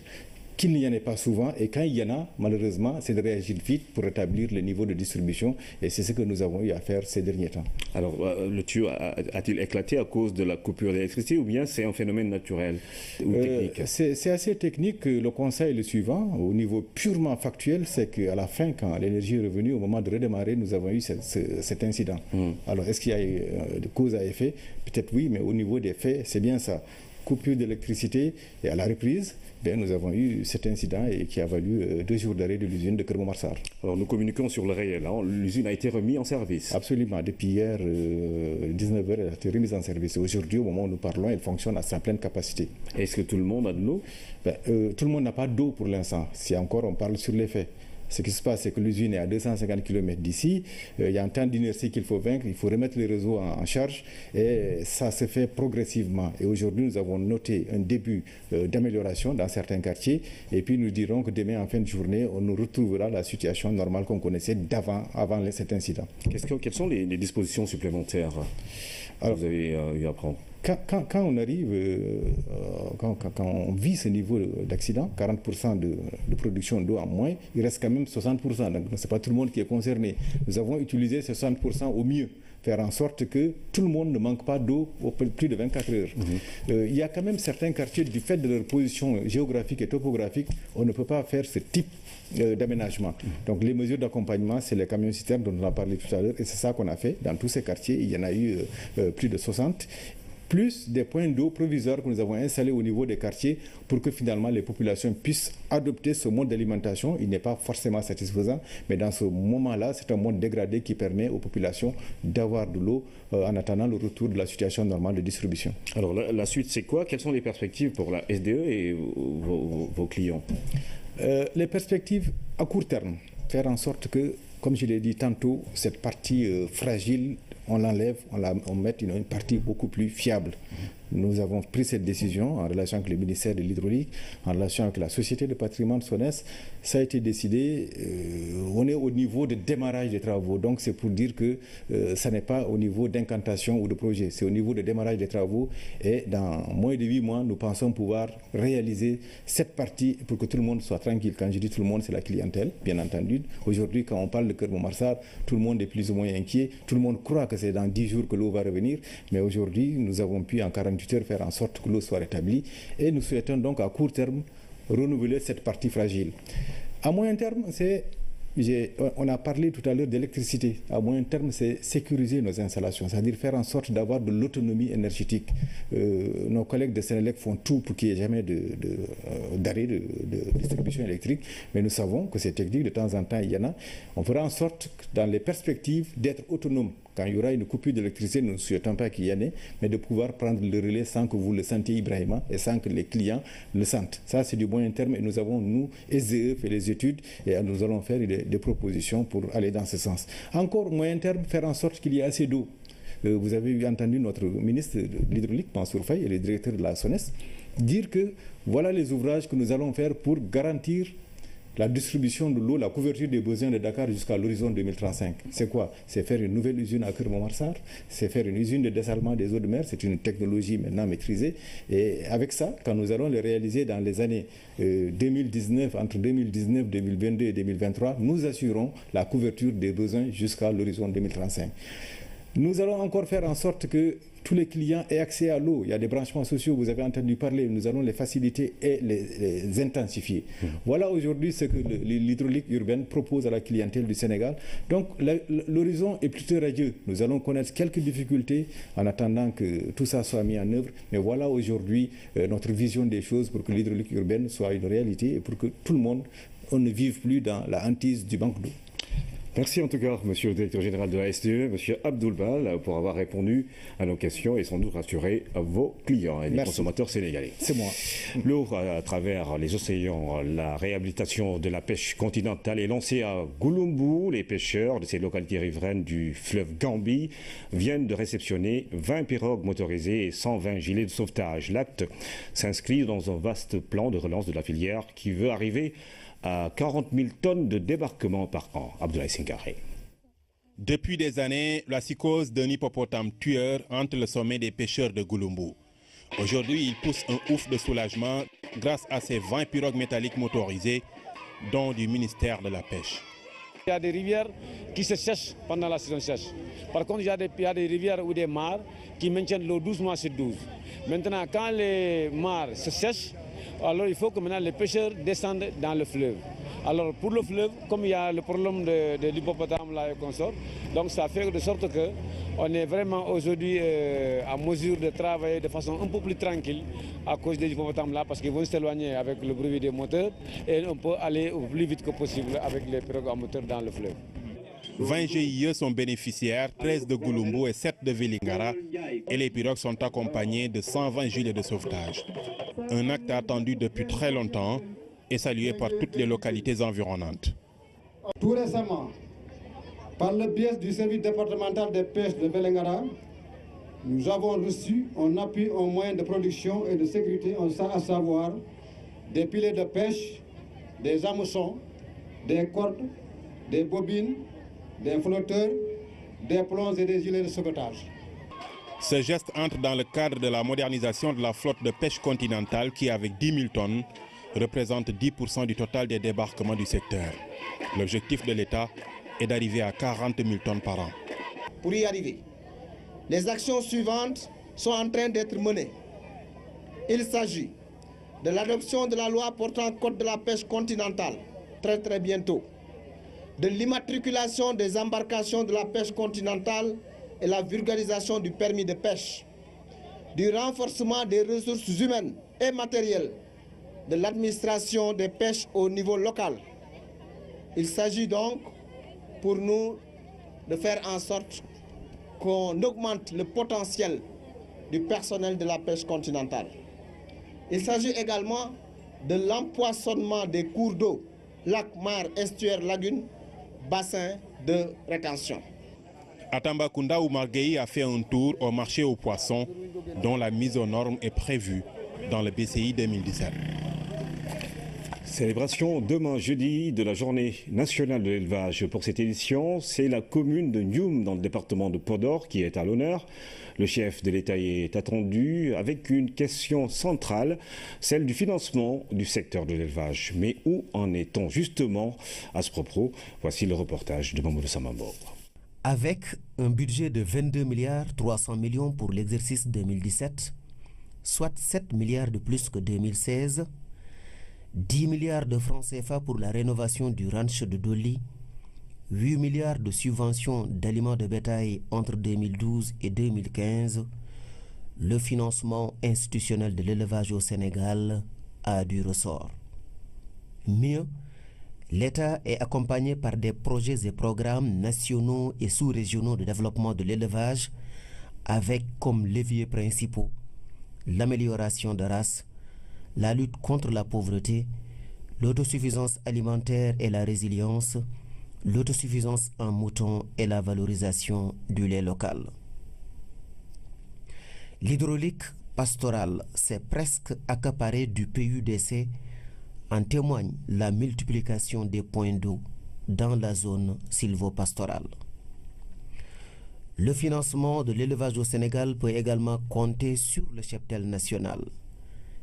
qu'il n'y en ait pas souvent, et quand il y en a, malheureusement, c'est de réagir vite pour rétablir le niveau de distribution, et c'est ce que nous avons eu à faire ces derniers temps. Alors, le tuyau a-t-il éclaté à cause de la coupure d'électricité, ou bien c'est un phénomène naturel ou technique? C'est assez technique. Le conseil est le suivant, au niveau purement factuel, c'est qu'à la fin, quand l'énergie est revenue, au moment de redémarrer, nous avons eu cet incident. Alors, est-ce qu'il y a eu de cause à effet? Peut-être oui, mais au niveau des faits, c'est bien ça. Coupure d'électricité, et à la reprise, nous avons eu cet incident et qui a valu 2 jours d'arrêt de l'usine de Kermomarsar. Alors nous communiquons sur le réel, hein. L'usine a été remise en service. Absolument, depuis hier 19h, elle a été remise en service. Aujourd'hui, au moment où nous parlons, elle fonctionne à sa pleine capacité. Est-ce que tout le monde a de l'eau? Tout le monde n'a pas d'eau pour l'instant, si encore on parle sur les faits. Ce qui se passe, c'est que l'usine est à 250 km d'ici. Il y a un temps d'inertie qu'il faut vaincre. Il faut remettre les réseaux en charge. Et ça se fait progressivement. Et aujourd'hui, nous avons noté un début d'amélioration dans certains quartiers. Et puis, nous dirons que demain, en fin de journée, on nous retrouvera la situation normale qu'on connaissait avant cet incident. Quelles sont les dispositions supplémentaires que vous avez eu à prendre? Quand on arrive, quand on vit ce niveau d'accident, 40% de production d'eau en moins, il reste quand même 60%. Donc ce n'est pas tout le monde qui est concerné. Nous avons utilisé ces 60% au mieux, faire en sorte que tout le monde ne manque pas d'eau au plus de 24 heures. Il y a quand même certains quartiers, du fait de leur position géographique et topographique, on ne peut pas faire ce type d'aménagement. Donc les mesures d'accompagnement, c'est les camions citernes dont on a parlé tout à l'heure, et c'est ça qu'on a fait dans tous ces quartiers. Il y en a eu plus de 60. Plus des points d'eau provisoires que nous avons installés au niveau des quartiers pour que finalement les populations puissent adopter ce mode d'alimentation. Il n'est pas forcément satisfaisant, mais dans ce moment-là, c'est un mode dégradé qui permet aux populations d'avoir de l'eau en attendant le retour de la situation normale de distribution. Alors la suite, c'est quoi? Quelles sont les perspectives pour la SDE et vos clients? Les perspectives à court terme, faire en sorte que, comme je l'ai dit tantôt, cette partie fragile, on l'enlève, on met une partie beaucoup plus fiable. Nous avons pris cette décision en relation avec le ministère de l'Hydraulique, en relation avec la Société de patrimoine SONES. Ça a été décidé, on est au niveau de démarrage des travaux. Donc c'est pour dire que ça n'est pas au niveau d'incantation ou de projet, c'est au niveau de démarrage des travaux. Et dans moins de 8 mois, nous pensons pouvoir réaliser cette partie pour que tout le monde soit tranquille. Quand je dis tout le monde, c'est la clientèle, bien entendu. Aujourd'hui, quand on parle de Keur Momar-Sarr, tout le monde est plus ou moins inquiet. Tout le monde croit que c'est dans 10 jours que l'eau va revenir. Mais aujourd'hui, nous avons pu en 48 heures faire en sorte que l'eau soit rétablie. Et nous souhaitons donc à court terme renouveler cette partie fragile. À moyen terme, on a parlé tout à l'heure d'électricité. À moyen terme, c'est sécuriser nos installations, c'est-à-dire faire en sorte d'avoir de l'autonomie énergétique. Nos collègues de Sénélec font tout pour qu'il n'y ait jamais d'arrêt de distribution électrique, mais nous savons que ces techniques, de temps en temps, il y en a. On fera en sorte, dans les perspectives, d'être autonome. Quand il y aura une coupure d'électricité, nous ne souhaitons pas qu'il y en ait, mais de pouvoir prendre le relais sans que vous le sentiez, Ibrahima, et sans que les clients le sentent. Ça, c'est du moyen terme, et nous avons, nous, SDE, fait les études, et nous allons faire des propositions pour aller dans ce sens. Encore moyen terme, faire en sorte qu'il y ait assez d'eau. Vous avez entendu notre ministre de l'Hydraulique, Mansour Faye, et le directeur de la SONES, dire que voilà les ouvrages que nous allons faire pour garantir la distribution de l'eau, la couverture des besoins de Dakar jusqu'à l'horizon 2035. C'est quoi? C'est faire une nouvelle usine à Keur Momar-Sarr, c'est faire une usine de dessalement des eaux de mer, c'est une technologie maintenant maîtrisée. Et avec ça, quand nous allons le réaliser dans les années 2019, entre 2019, 2022 et 2023, nous assurons la couverture des besoins jusqu'à l'horizon 2035. Nous allons encore faire en sorte que tous les clients aient accès à l'eau. Il y a des branchements sociaux, vous avez entendu parler, nous allons les faciliter et les intensifier. Voilà aujourd'hui ce que l'hydraulique urbaine propose à la clientèle du Sénégal. Donc l'horizon est plutôt radieux. Nous allons connaître quelques difficultés en attendant que tout ça soit mis en œuvre. Mais voilà aujourd'hui notre vision des choses pour que l'hydraulique urbaine soit une réalité et pour que tout le monde, on ne vive plus dans la hantise du manque d'eau. Merci en tout cas, monsieur le directeur général de la SDE, monsieur Abdoul Bal, pour avoir répondu à nos questions et sans doute rassuré vos clients et les consommateurs sénégalais. C'est moi. L'eau à travers les océans, la réhabilitation de la pêche continentale est lancée à Gouloumbou. Les pêcheurs de ces localités riveraines du fleuve Gambie viennent de réceptionner 20 pirogues motorisées et 120 gilets de sauvetage. L'acte s'inscrit dans un vaste plan de relance de la filière qui veut arriver à 40 000 tonnes de débarquement par an. Abdoulaye Sinkaré. Depuis des années, la psychose d'un hippopotame tueur hante le sommet des pêcheurs de Gouloumbou. Aujourd'hui, ils poussent un ouf de soulagement grâce à ces 20 pirogues métalliques motorisées, dont du ministère de la Pêche. Il y a des rivières qui se sèchent pendant la saison sèche. Par contre, il y a des rivières ou des mares qui maintiennent l'eau 12 mois sur 12. Maintenant, quand les mares se sèchent, alors il faut que maintenant les pêcheurs descendent dans le fleuve. Alors pour le fleuve, comme il y a le problème de l'hippopotame là et consort, donc ça fait de sorte qu'on est vraiment aujourd'hui à mesure de travailler de façon un peu plus tranquille à cause des hippopotames là, parce qu'ils vont s'éloigner avec le bruit des moteurs et on peut aller au plus vite que possible avec les pirogues à moteur dans le fleuve. 20 GIE sont bénéficiaires, 13 de Gouloumbou et 7 de Vélingara, et les pirogues sont accompagnées de 120 gilets de sauvetage. Un acte attendu depuis très longtemps et salué par toutes les localités environnantes. Tout récemment, par le biais du service départemental des pêches de Vélingara, nous avons reçu un appui aux moyens de production et de sécurité, à savoir des pilets de pêche, des hameçons, des cordes, des bobines, des flotteurs, des plombs et des gilets de sauvetage. Ce geste entre dans le cadre de la modernisation de la flotte de pêche continentale qui, avec 10 000 tonnes, représente 10% du total des débarquements du secteur. L'objectif de l'État est d'arriver à 40 000 tonnes par an. Pour y arriver, les actions suivantes sont en train d'être menées. Il s'agit de l'adoption de la loi portant code de la pêche continentale, très bientôt, de l'immatriculation des embarcations de la pêche continentale et la vulgarisation du permis de pêche, du renforcement des ressources humaines et matérielles, de l'administration des pêches au niveau local. Il s'agit donc pour nous de faire en sorte qu'on augmente le potentiel du personnel de la pêche continentale. Il s'agit également de l'empoisonnement des cours d'eau, lacs, mares, estuaires, lagunes, bassins de rétention. À Tambacounda, Oumar Gueye a fait un tour au marché aux poissons dont la mise aux normes est prévue dans le BCI 2017. Célébration demain jeudi de la journée nationale de l'élevage. Pour cette édition, c'est la commune de Ndioum dans le département de Podor qui est à l'honneur. Le chef de l'État est attendu avec une question centrale, celle du financement du secteur de l'élevage. Mais où en est-on justement à ce propos? Voici le reportage de Mamoudou Samambo. Avec un budget de 22 milliards 300 millions pour l'exercice 2017, soit 7 milliards de plus que 2016, 10 milliards de francs CFA pour la rénovation du ranch de Doli, 8 milliards de subventions d'aliments de bétail entre 2012 et 2015, le financement institutionnel de l'élevage au Sénégal a du ressort. Mieux, l'État est accompagné par des projets et programmes nationaux et sous-régionaux de développement de l'élevage avec comme leviers principaux l'amélioration de races, la lutte contre la pauvreté, l'autosuffisance alimentaire et la résilience, l'autosuffisance en moutons et la valorisation du lait local. L'hydraulique pastorale s'est presque accaparée du PUDC. En témoigne la multiplication des points d'eau dans la zone sylvopastorale. Le financement de l'élevage au Sénégal peut également compter sur le cheptel national,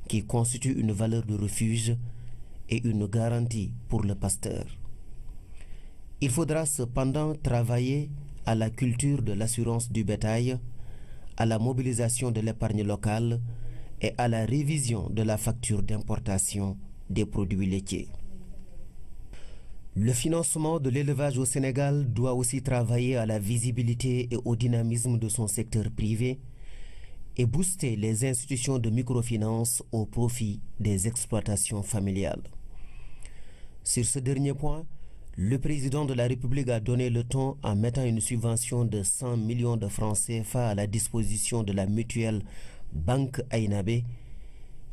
qui constitue une valeur de refuge et une garantie pour le pasteur. Il faudra cependant travailler à la culture de l'assurance du bétail, à la mobilisation de l'épargne locale et à la révision de la facture d'importation des produits laitiers. Le financement de l'élevage au Sénégal doit aussi travailler à la visibilité et au dynamisme de son secteur privé et booster les institutions de microfinance au profit des exploitations familiales. Sur ce dernier point, le président de la République a donné le ton en mettant une subvention de 100 millions de francs CFA à la disposition de la mutuelle Banque Aïnabé,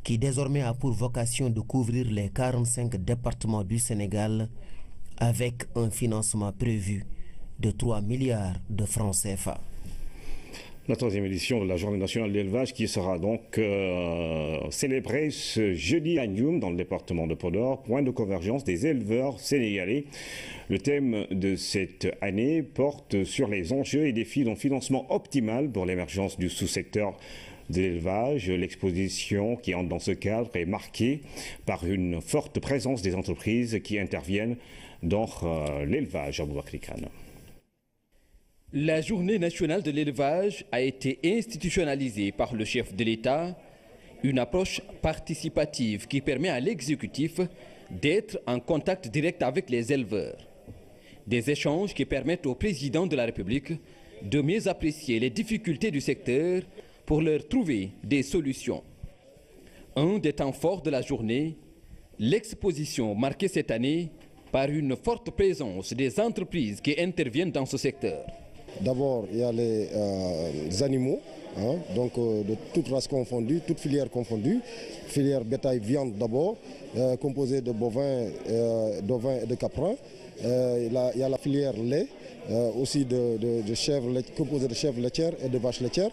qui désormais a pour vocation de couvrir les 45 départements du Sénégal avec un financement prévu de 3 milliards de francs CFA. La 3e édition de la Journée nationale de l'élevage qui sera donc célébrée ce jeudi à Ndioum dans le département de Podor, point de convergence des éleveurs sénégalais. Le thème de cette année porte sur les enjeux et défis d'un financement optimal pour l'émergence du sous-secteur de l'élevage. L'exposition qui entre dans ce cadre est marquée par une forte présence des entreprises qui interviennent dans l'élevage à Aboubakri Kane. La journée nationale de l'élevage a été institutionnalisée par le chef de l'État, une approche participative qui permet à l'exécutif d'être en contact direct avec les éleveurs. Des échanges qui permettent au président de la République de mieux apprécier les difficultés du secteur pour leur trouver des solutions. Un des temps forts de la journée, l'exposition marquée cette année par une forte présence des entreprises qui interviennent dans ce secteur. D'abord, il y a les animaux, donc de toutes races confondues, toutes filières confondues. Filière bétail viande d'abord, composée de bovins, d'ovins et de caprins. Il y a la filière lait, aussi de chèvres, composée de chèvres laitières et de vaches laitières.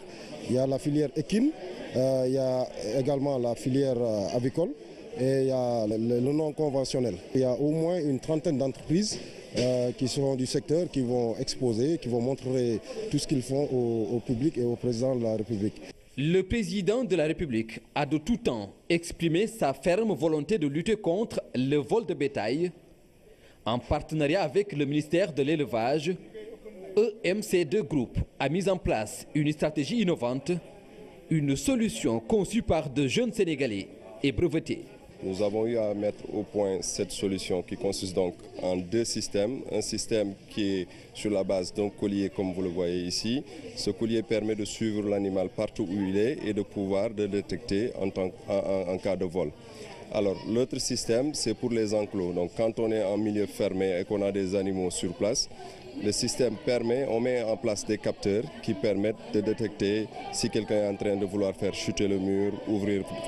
Il y a la filière équine, il y a également la filière avicole et il y a le non conventionnel. Il y a au moins une trentaine d'entreprises qui seront du secteur, qui vont exposer, qui vont montrer tout ce qu'ils font au public et au président de la République. Le président de la République a de tout temps exprimé sa ferme volonté de lutter contre le vol de bétail. En partenariat avec le ministère de l'Élevage, EMC2 Group a mis en place une stratégie innovante, une solution conçue par de jeunes Sénégalais et brevetée. Nous avons eu à mettre au point cette solution qui consiste donc en deux systèmes. Un système qui est sur la base d'un collier comme vous le voyez ici. Ce collier permet de suivre l'animal partout où il est et de pouvoir le détecter en cas de vol. Alors l'autre système c'est pour les enclos. Donc quand on est en milieu fermé et qu'on a des animaux sur place, le système on met en place des capteurs qui permettent de détecter si quelqu'un est en train de vouloir faire chuter le mur,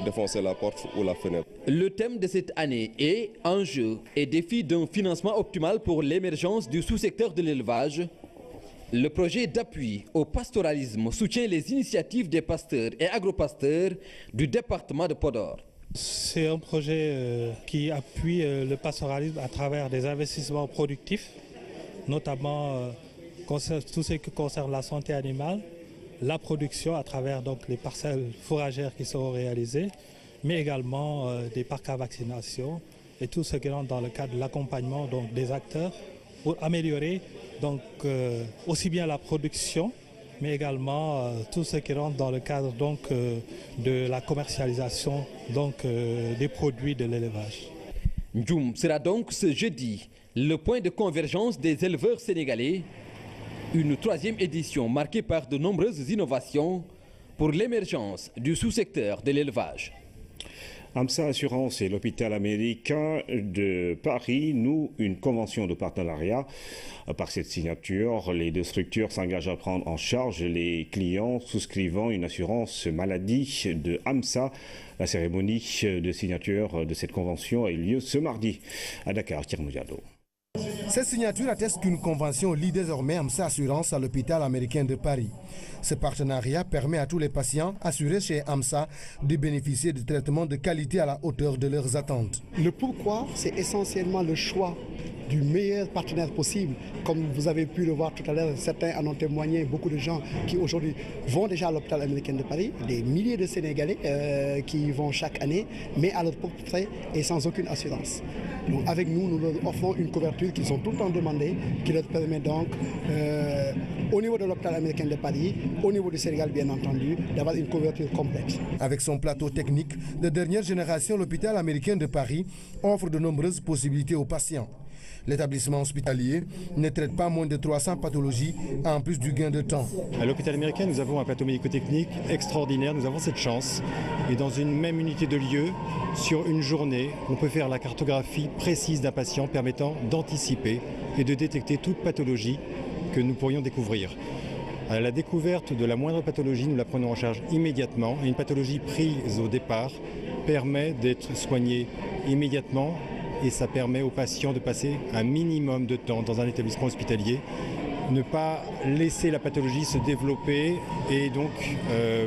défoncer la porte ou la fenêtre. Le thème de cette année est enjeux et défis d'un financement optimal pour l'émergence du sous-secteur de l'élevage. Le projet d'appui au pastoralisme soutient les initiatives des pasteurs et agropasteurs du département de Podor. C'est un projet qui appuie le pastoralisme à travers des investissements productifs, notamment tout ce qui concerne la santé animale, la production à travers donc, les parcelles fourragères qui seront réalisées, mais également des parcs à vaccination et tout ce qui rentre dans le cadre de l'accompagnement des acteurs pour améliorer donc, aussi bien la production, mais également tout ce qui rentre dans le cadre donc, de la commercialisation donc, des produits de l'élevage. Ndjoum sera donc ce jeudi le point de convergence des éleveurs sénégalais, une troisième édition marquée par de nombreuses innovations pour l'émergence du sous-secteur de l'élevage. AMSA Assurance et l'hôpital américain de Paris nouent une convention de partenariat. Par cette signature, les deux structures s'engagent à prendre en charge les clients souscrivant une assurance maladie de AMSA. La cérémonie de signature de cette convention a eu lieu ce mardi à Dakar. Thierry. Cette signature atteste qu'une convention lie désormais AMSA Assurance à l'hôpital américain de Paris. Ce partenariat permet à tous les patients assurés chez AMSA de bénéficier de traitements de qualité à la hauteur de leurs attentes. Le pourquoi, c'est essentiellement le choix du meilleur partenaire possible. Comme vous avez pu le voir tout à l'heure, certains en ont témoigné, beaucoup de gens qui aujourd'hui vont déjà à l'hôpital américain de Paris, des milliers de Sénégalais qui y vont chaque année, mais à leur propre frais et sans aucune assurance. Donc avec nous, nous leur offrons une couverture qu'ils ont tout le temps demandée, qui leur permet donc, au niveau de l'hôpital américain de Paris, au niveau du Sénégal bien entendu, d'avoir une couverture complète. Avec son plateau technique de dernière génération, l'hôpital américain de Paris offre de nombreuses possibilités aux patients. L'établissement hospitalier ne traite pas moins de 300 pathologies en plus du gain de temps. À l'hôpital américain, nous avons un plateau médico-technique extraordinaire, nous avons cette chance. Et dans une même unité de lieu, sur une journée, on peut faire la cartographie précise d'un patient permettant d'anticiper et de détecter toute pathologie que nous pourrions découvrir. À la découverte de la moindre pathologie, nous la prenons en charge immédiatement. Et une pathologie prise au départ permet d'être soignée immédiatement. Et ça permet aux patients de passer un minimum de temps dans un établissement hospitalier, ne pas laisser la pathologie se développer et donc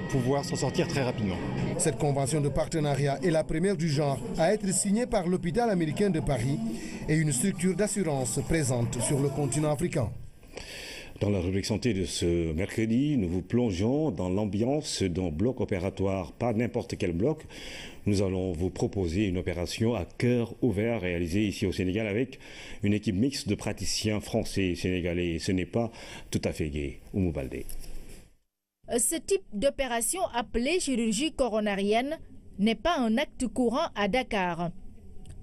pouvoir s'en sortir très rapidement. Cette convention de partenariat est la première du genre à être signée par l'hôpital américain de Paris et une structure d'assurance présente sur le continent africain. Dans la rubrique santé de ce mercredi, nous vous plongeons dans l'ambiance d'un bloc opératoire, pas n'importe quel bloc. Nous allons vous proposer une opération à cœur ouvert réalisée ici au Sénégal avec une équipe mixte de praticiens français et sénégalais. Ce n'est pas tout à fait gai. Oumou Baldé. Ce type d'opération appelée chirurgie coronarienne n'est pas un acte courant à Dakar.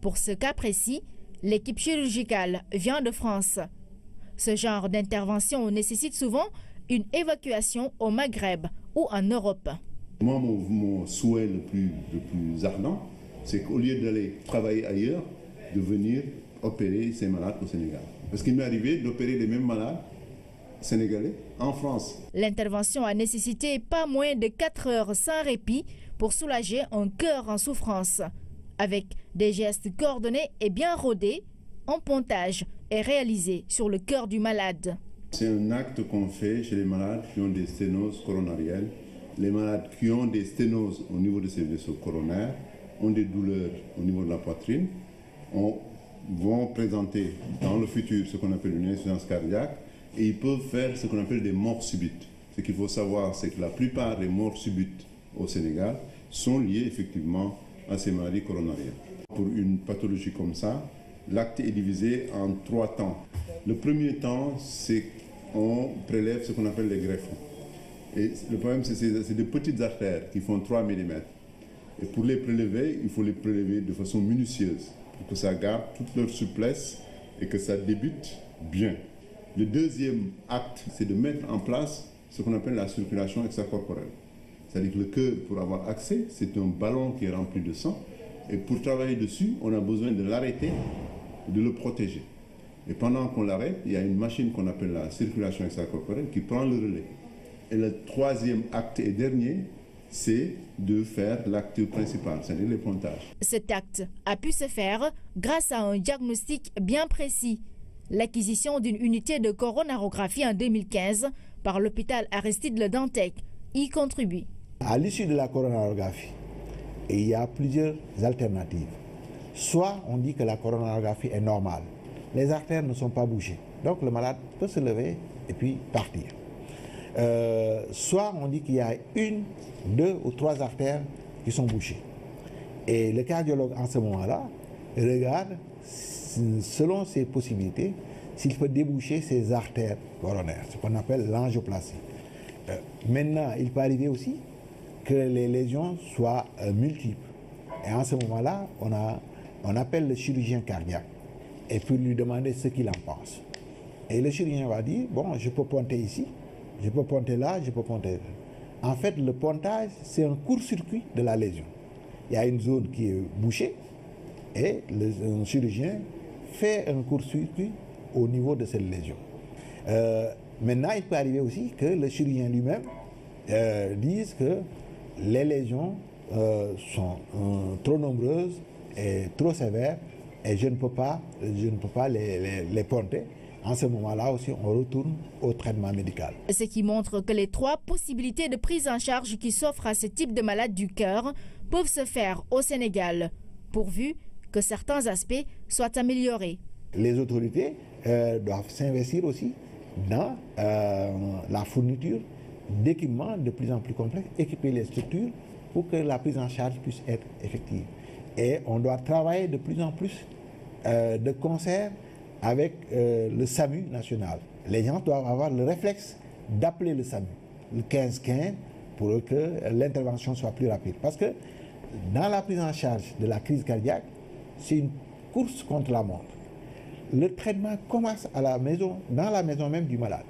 Pour ce cas précis, l'équipe chirurgicale vient de France. Ce genre d'intervention nécessite souvent une évacuation au Maghreb ou en Europe. Moi, mon souhait le plus ardent, c'est qu'au lieu d'aller travailler ailleurs, de venir opérer ces malades au Sénégal. Parce qu'il m'est arrivé d'opérer les mêmes malades sénégalais en France. L'intervention a nécessité pas moins de 4 heures sans répit pour soulager un cœur en souffrance. Avec des gestes coordonnés et bien rodés, un pontage est réalisé sur le cœur du malade. C'est un acte qu'on fait chez les malades qui ont des sténoses coronariennes. Les malades qui ont des sténoses au niveau de ces vaisseaux coronaires ont des douleurs au niveau de la poitrine. On vont présenter dans le futur ce qu'on appelle une insuffisance cardiaque et ils peuvent faire ce qu'on appelle des morts subites. Ce qu'il faut savoir, c'est que la plupart des morts subites au Sénégal sont liées effectivement à ces maladies coronariennes. Pour une pathologie comme ça, l'acte est divisé en 3 temps. Le premier temps, c'est qu'on prélève ce qu'on appelle les greffons. Et le problème, c'est des petites artères qui font 3 mm. Et pour les prélever, il faut les prélever de façon minutieuse pour que ça garde toute leur souplesse et que ça débute bien. Le deuxième acte, c'est de mettre en place ce qu'on appelle la circulation extracorporelle. C'est-à-dire que le cœur, pour avoir accès, c'est un ballon qui est rempli de sang. Et pour travailler dessus, on a besoin de l'arrêter, de le protéger. Et pendant qu'on l'arrête, il y a une machine qu'on appelle la circulation extracorporelle qui prend le relais. Et le troisième acte et dernier, c'est de faire l'acte principal, c'est-à-dire les pontages. Cet acte a pu se faire grâce à un diagnostic bien précis. L'acquisition d'une unité de coronarographie en 2015 par l'hôpital Aristide Le Dantec y contribue. À l'issue de la coronarographie, il y a plusieurs alternatives. Soit on dit que la coronarographie est normale, les artères ne sont pas bougées, donc le malade peut se lever et puis partir. Soit on dit qu'il y a 1, 2 ou 3 artères qui sont bouchées. Et le cardiologue en ce moment-là regarde, selon ses possibilités, s'il peut déboucher ses artères coronaires, ce qu'on appelle l'angioplastie. Maintenant, il peut arriver aussi que les lésions soient multiples. Et en ce moment-là, on appelle le chirurgien cardiaque et puis lui demander ce qu'il en pense. Et le chirurgien va dire, bon, je peux ponter ici, je peux ponter là, je peux ponter là. En fait, le pontage, c'est un court-circuit de la lésion. Il y a une zone qui est bouchée et un chirurgien fait un court-circuit au niveau de cette lésion. Maintenant, il peut arriver aussi que le chirurgien lui-même dise que les lésions sont trop nombreuses et trop sévères et je ne peux pas les ponter. En ce moment-là aussi, on retourne au traitement médical. Ce qui montre que les 3 possibilités de prise en charge qui s'offrent à ce type de malade du cœur peuvent se faire au Sénégal, pourvu que certains aspects soient améliorés. Les autorités doivent s'investir aussi dans la fourniture d'équipements de plus en plus complexes, équiper les structures pour que la prise en charge puisse être effective. Et on doit travailler de plus en plus de concert avec le SAMU national. Les gens doivent avoir le réflexe d'appeler le SAMU, le 15-15, pour que l'intervention soit plus rapide. Parce que dans la prise en charge de la crise cardiaque, c'est une course contre la montre. Le traitement commence à la maison, dans la maison même du malade.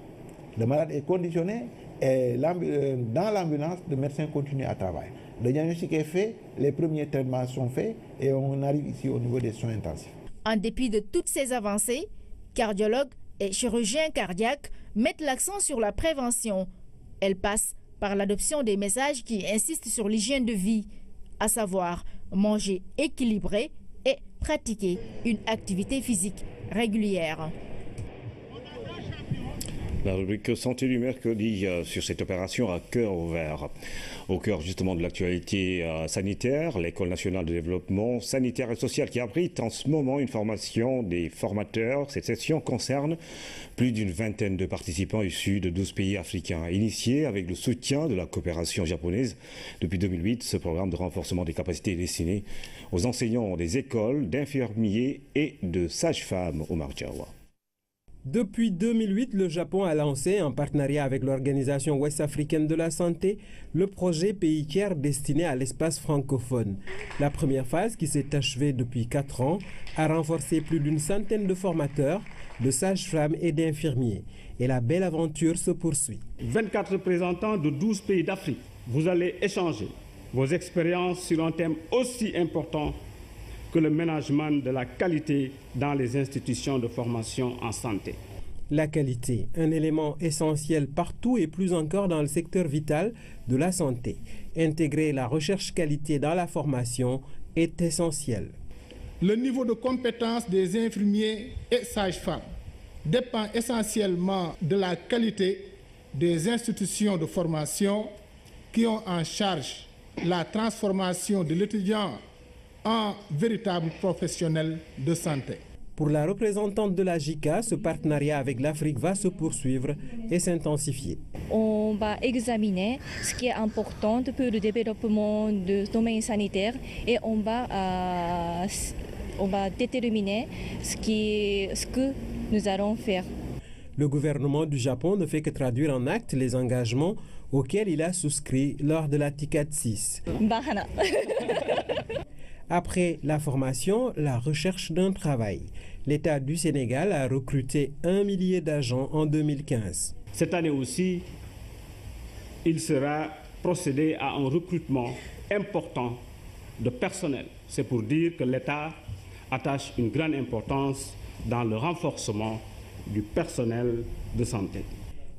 Le malade est conditionné et dans l'ambulance, le médecin continue à travailler. Le diagnostic est fait, les premiers traitements sont faits et on arrive ici au niveau des soins intensifs. En dépit de toutes ces avancées, cardiologues et chirurgiens cardiaques mettent l'accent sur la prévention. Elle passe par l'adoption des messages qui insistent sur l'hygiène de vie, à savoir manger équilibré et pratiquer une activité physique régulière. La rubrique santé du mercredi sur cette opération à cœur ouvert. Au cœur justement de l'actualité sanitaire, l'École nationale de développement sanitaire et social qui abrite en ce moment une formation des formateurs. Cette session concerne plus d'une vingtaine de participants issus de 12 pays africains. Initié avec le soutien de la coopération japonaise depuis 2008, ce programme de renforcement des capacités est destiné aux enseignants des écoles, d'infirmiers et de sages-femmes au Marjawa. Depuis 2008, le Japon a lancé, en partenariat avec l'Organisation ouest-africaine de la santé, le projet Pays tiers destiné à l'espace francophone. La première phase, qui s'est achevée depuis 4 ans, a renforcé plus d'une centaine de formateurs, de sages-femmes et d'infirmiers. Et la belle aventure se poursuit. 24 représentants de 12 pays d'Afrique, vous allez échanger vos expériences sur un thème aussi important que le management de la qualité dans les institutions de formation en santé. La qualité, un élément essentiel partout et plus encore dans le secteur vital de la santé. Intégrer la recherche qualité dans la formation est essentiel. Le niveau de compétence des infirmiers et sages-femmes dépend essentiellement de la qualité des institutions de formation qui ont en charge la transformation de l'étudiant en véritable professionnel de santé. Pour la représentante de la JICA, ce partenariat avec l'Afrique va se poursuivre et s'intensifier. On va examiner ce qui est important pour le développement du domaine sanitaire et on va déterminer ce que nous allons faire. Le gouvernement du Japon ne fait que traduire en actes les engagements auxquels il a souscrit lors de la TICAD 6. Après la formation, la recherche d'un travail. L'État du Sénégal a recruté 1 millier d'agents en 2015. Cette année aussi, il sera procédé à un recrutement important de personnel. C'est pour dire que l'État attache une grande importance dans le renforcement du personnel de santé.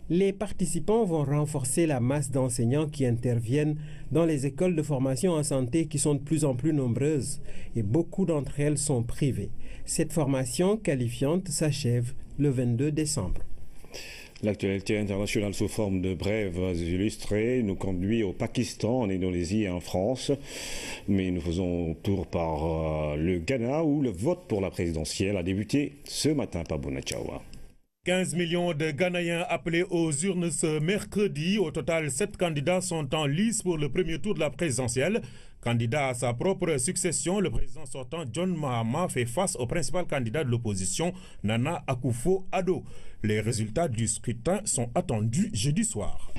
Les participants vont renforcer la masse d'enseignants qui interviennent dans les écoles de formation en santé qui sont de plus en plus nombreuses et beaucoup d'entre elles sont privées. Cette formation qualifiante s'achève le 22 décembre. L'actualité internationale sous forme de brèves illustrées nous conduit au Pakistan, en Indonésie et en France. Mais nous faisons tour par le Ghana où le vote pour la présidentielle a débuté ce matin par Bonachawa. 15 millions de Ghanéens appelés aux urnes ce mercredi. Au total, 7 candidats sont en lice pour le premier tour de la présidentielle. Candidat à sa propre succession, le président sortant John Mahama fait face au principal candidat de l'opposition, Nana Akufo-Addo. Les résultats du scrutin sont attendus jeudi soir.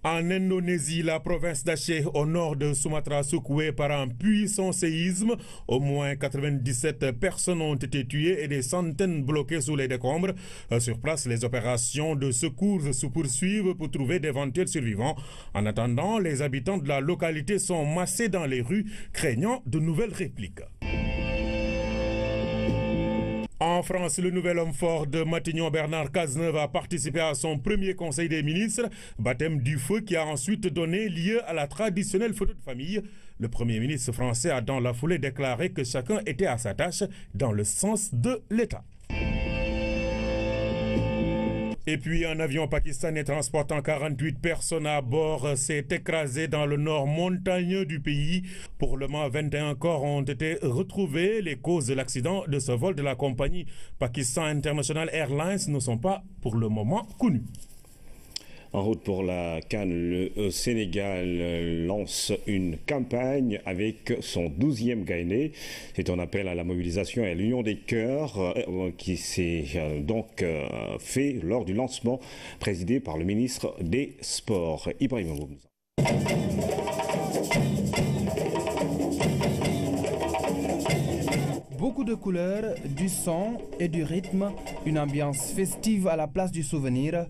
En Indonésie, la province d'Aceh, au nord de Sumatra, secouée par un puissant séisme. Au moins 97 personnes ont été tuées et des centaines bloquées sous les décombres. Sur place, les opérations de secours se poursuivent pour trouver d'éventuels survivants. En attendant, les habitants de la localité sont massés dans les rues, craignant de nouvelles répliques. En France, le nouvel homme fort de Matignon, Bernard Cazeneuve, a participé à son premier conseil des ministres, baptême du feu qui a ensuite donné lieu à la traditionnelle photo de famille. Le Premier ministre français a dans la foulée déclaré que chacun était à sa tâche dans le sens de l'État. Et puis un avion pakistanais transportant 48 personnes à bord s'est écrasé dans le nord montagneux du pays. Pour le moment, 21 corps ont été retrouvés. Les causes de l'accident de ce vol de la compagnie Pakistan International Airlines ne sont pas pour le moment connues. En route pour la CAN, le Sénégal lance une campagne avec son 12e Gaïndé. C'est un appel à la mobilisation et à l'union des cœurs qui s'est donc fait lors du lancement présidé par le ministre des Sports, Ibrahim Moussa. Beaucoup de couleurs, du son et du rythme, une ambiance festive à la place du souvenir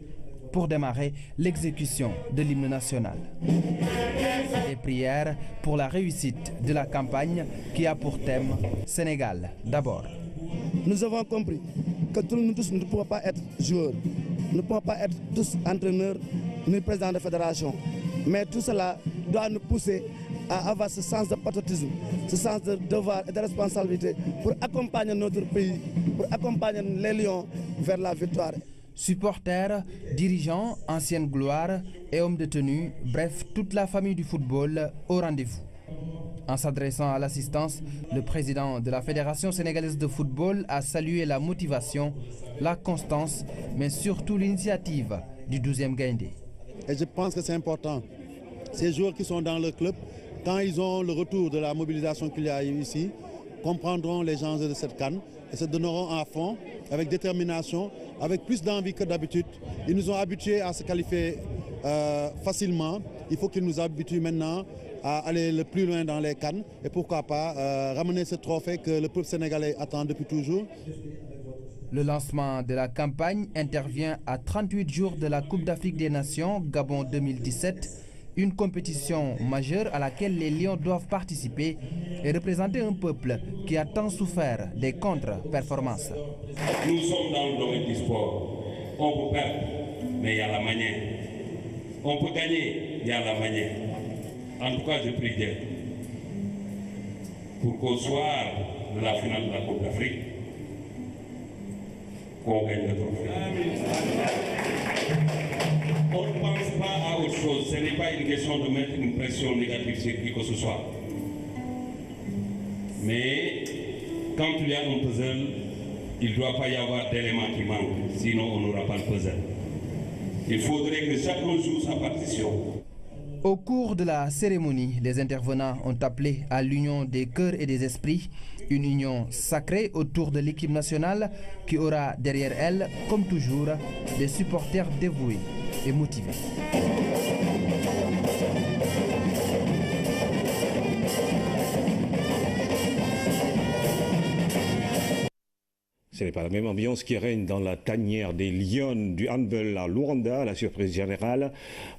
pour démarrer l'exécution de l'hymne national. Des prières pour la réussite de la campagne qui a pour thème Sénégal d'abord. Nous avons compris que nous tous ne pouvons pas être joueurs, nous ne pouvons pas être tous entraîneurs ni présidents de fédération. Mais tout cela doit nous pousser à avoir ce sens de patriotisme, ce sens de devoir et de responsabilité pour accompagner notre pays, pour accompagner les Lions vers la victoire. Supporters, dirigeants, anciennes gloires et hommes de tenue, bref, toute la famille du football au rendez-vous. En s'adressant à l'assistance, le président de la Fédération sénégalaise de football a salué la motivation, la constance, mais surtout l'initiative du 12e Gaïndé. Et je pense que c'est important. Ces joueurs qui sont dans le club, quand ils ont le retour de la mobilisation qu'il y a eu ici, comprendront les enjeux de cette CAN et se donneront à fond, avec détermination, avec plus d'envie que d'habitude. Ils nous ont habitués à se qualifier facilement. Il faut qu'ils nous habituent maintenant à aller le plus loin dans les CAN et pourquoi pas ramener ce trophée que le peuple sénégalais attend depuis toujours. Le lancement de la campagne intervient à 38 jours de la Coupe d'Afrique des Nations Gabon 2017, une compétition majeure à laquelle les Lions doivent participer et représenter un peuple qui a tant souffert des contre-performances. Nous sommes dans le domaine du sport. On peut perdre, mais il y a la manière. On peut gagner, il y a la manière. En tout cas, je prie Dieu pour qu'au soir de la finale de la Coupe d'Afrique, qu'on gagne le trophée. On ne pense pas à autre chose. Ce n'est pas une question de mettre une pression négative sur qui que ce soit. Mais quand il y a un puzzle, il ne doit pas y avoir d'éléments qui manquent, sinon on n'aura pas le puzzle. Il faudrait que chacun joue sa partition. Au cours de la cérémonie, les intervenants ont appelé à l'union des cœurs et des esprits, une union sacrée autour de l'équipe nationale qui aura derrière elle, comme toujours, des supporters dévoués et motivés. Ce n'est pas la même ambiance qui règne dans la tanière des Lions du handball à Luanda. À la surprise générale,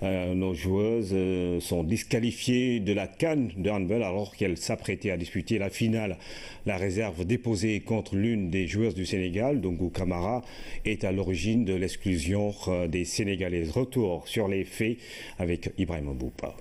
nos joueuses sont disqualifiées de la CAN de handball alors qu'elles s'apprêtaient à disputer la finale. La réserve déposée contre l'une des joueuses du Sénégal, Dungu Kamara, est à l'origine de l'exclusion des Sénégalaises. Retour sur les faits avec Ibrahim Boupa.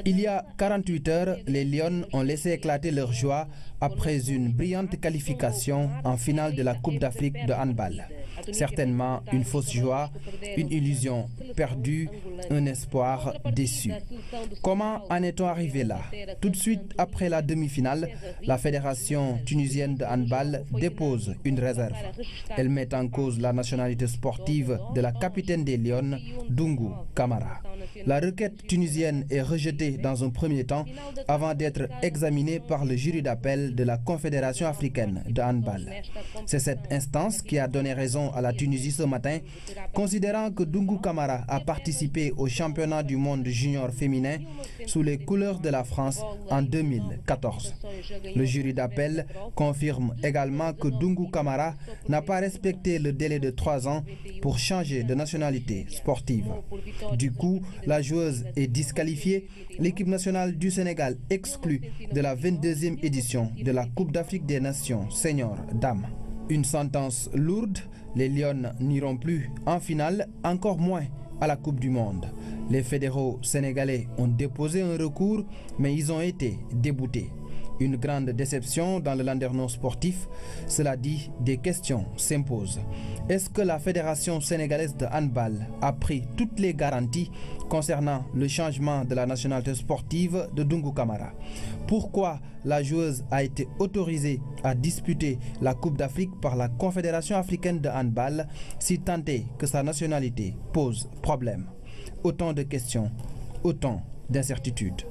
Il y a 48 heures, les Lions ont laissé éclater leur joie après une brillante qualification en finale de la Coupe d'Afrique de handball. Certainement une fausse joie, une illusion perdue, un espoir déçu. Comment en est-on arrivé là? Tout de suite après la demi-finale, la Fédération tunisienne de handball dépose une réserve. Elle met en cause la nationalité sportive de la capitaine des Lions, Dungu Kamara. La requête tunisienne est rejetée dans un premier temps avant d'être examinée par le jury d'appel de la Confédération africaine de handball. C'est cette instance qui a donné raison à la Tunisie ce matin, considérant que Dungu Kamara a participé au championnat du monde junior féminin sous les couleurs de la France en 2014. Le jury d'appel confirme également que Dungu Kamara n'a pas respecté le délai de 3 ans pour changer de nationalité sportive. Du coup, la joueuse est disqualifiée. L'équipe nationale du Sénégal exclue de la 22e édition de la Coupe d'Afrique des Nations senior dames. Une sentence lourde, les Lions n'iront plus en finale, encore moins à la Coupe du Monde. Les fédéraux sénégalais ont déposé un recours, mais ils ont été déboutés. Une grande déception dans le landerneau sportif. Cela dit, des questions s'imposent. Est-ce que la Fédération sénégalaise de handball a pris toutes les garanties concernant le changement de la nationalité sportive de Dungu Kamara? Pourquoi la joueuse a été autorisée à disputer la Coupe d'Afrique par la Confédération africaine de handball si tant est que sa nationalité pose problème? Autant de questions, autant d'incertitudes.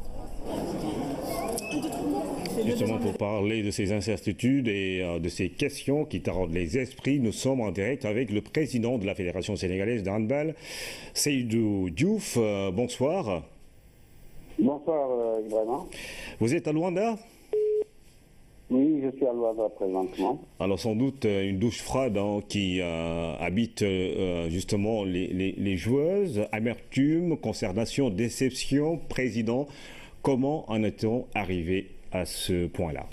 Justement, pour parler de ces incertitudes et de ces questions qui taraudent les esprits, nous sommes en direct avec le président de la Fédération sénégalaise de handball, Seydou Diouf. Bonsoir. Bonsoir, Ibrahim. Vous êtes à Luanda? Oui, je suis à Luanda présentement. Alors sans doute une douche froide qui habite justement les joueuses. Amertume, consternation, déception. Président, comment en est-on arrivé à ce point-là?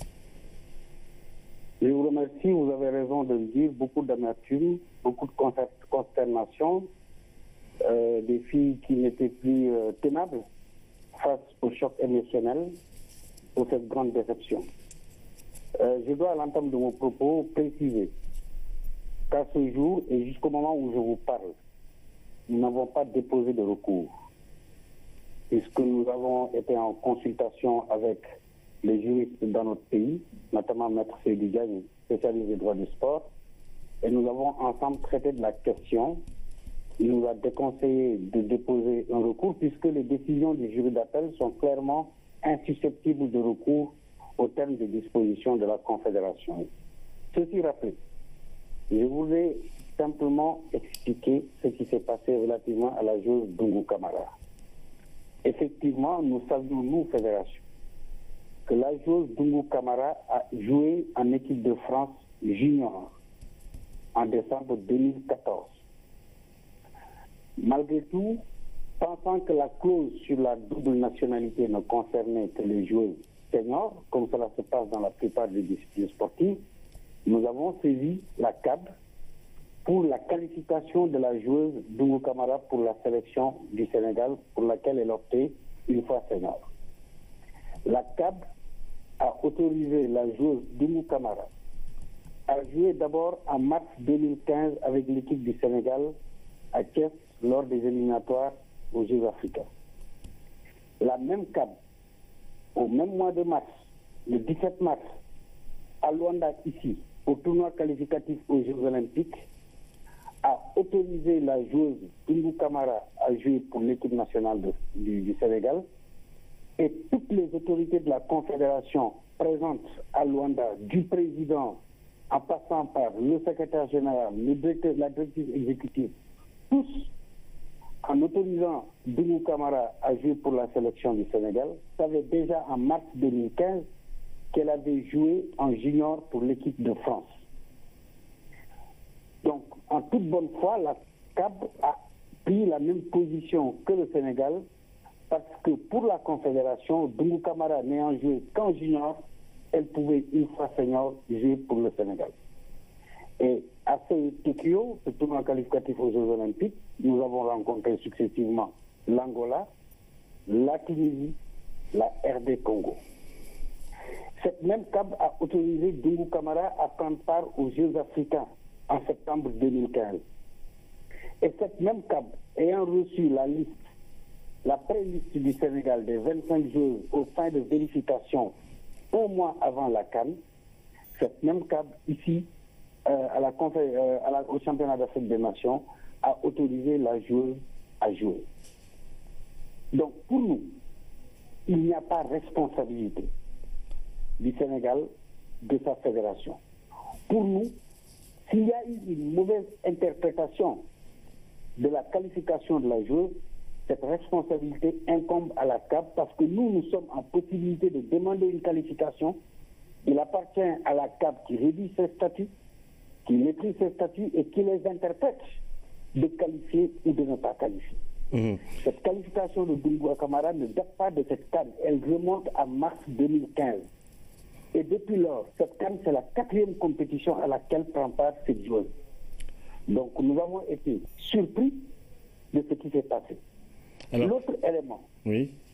Je vous remercie, vous avez raison de le dire, beaucoup d'amertume, beaucoup de consternation, des filles qui n'étaient plus tenables face au choc émotionnel, pour cette grande déception. Je dois à l'entame de mon propos préciser qu'à ce jour et jusqu'au moment où je vous parle, nous n'avons pas déposé de recours, puisque nous avons été en consultation avec les juristes dans notre pays, notamment Maître Seydou Diagne, spécialiste des droits du sport, et nous avons ensemble traité de la question. Il nous a déconseillé de déposer un recours puisque les décisions du jury d'appel sont clairement insusceptibles de recours au terme des dispositions de la Confédération. Ceci rappelé, je voulais simplement expliquer ce qui s'est passé relativement à la joueuse Dungu Kamara. Effectivement, nous savions, nous, Fédération, que la joueuse Dungu Kamara a joué en équipe de France junior en décembre 2014. Malgré tout, pensant que la clause sur la double nationalité ne concernait que les joueuses seniors, comme cela se passe dans la plupart des disciplines sportives, nous avons saisi la CAD pour la qualification de la joueuse Dungu Kamara pour la sélection du Sénégal, pour laquelle elle optait une fois senior. La CAD a autorisé la joueuse Dungu Kamara à jouer d'abord en mars 2015 avec l'équipe du Sénégal à Thiès lors des éliminatoires aux Jeux africains. La même CAD, au même mois de mars, le 17 mars, à Luanda, ici, au tournoi qualificatif aux Jeux Olympiques, a autorisé la joueuse Dungu Kamara à jouer pour l'équipe nationale du Sénégal. Et toutes les autorités de la Confédération présentes à Luanda, du président en passant par le secrétaire général, le directeur, la directrice exécutive, tous, en autorisant Dungu Kamara à jouer pour la sélection du Sénégal, savaient déjà en mars 2015 qu'elle avait joué en junior pour l'équipe de France. Donc, en toute bonne foi, la CAB a pris la même position que le Sénégal, parce que pour la Confédération, Dungu Kamara n'ayant joué qu'en junior, elle pouvait une fois senior jouer pour le Sénégal. Et à Tokyo, ce tournoi qualificatif aux Jeux Olympiques, nous avons rencontré successivement l'Angola, la Tunisie, la RD Congo. Cette même CAB a autorisé Dungu Kamara à prendre part aux Jeux africains en septembre 2015. Et cette même CAB, ayant reçu la pré-liste du Sénégal des 25 joueurs au fin de vérification un mois avant la CAN, cette même CAB, ici, au championnat d'Afrique des Nations, a autorisé la joueuse à jouer. Donc, pour nous, il n'y a pas responsabilité du Sénégal de sa fédération. Pour nous, s'il y a eu une mauvaise interprétation de la qualification de la joueuse, cette responsabilité incombe à la CAB parce que nous sommes en possibilité de demander une qualification. Il appartient à la CAB qui rédige ses statuts, qui maîtrise ses statuts et qui les interprète de qualifier ou de ne pas qualifier. Cette qualification de Dungu Kamara ne date pas de cette CAN. Elle remonte à mars 2015. Et depuis lors, cette CAN, c'est la 4e compétition à laquelle prend part cette joueuse. Donc nous avons été surpris de ce qui s'est passé. L'autre élément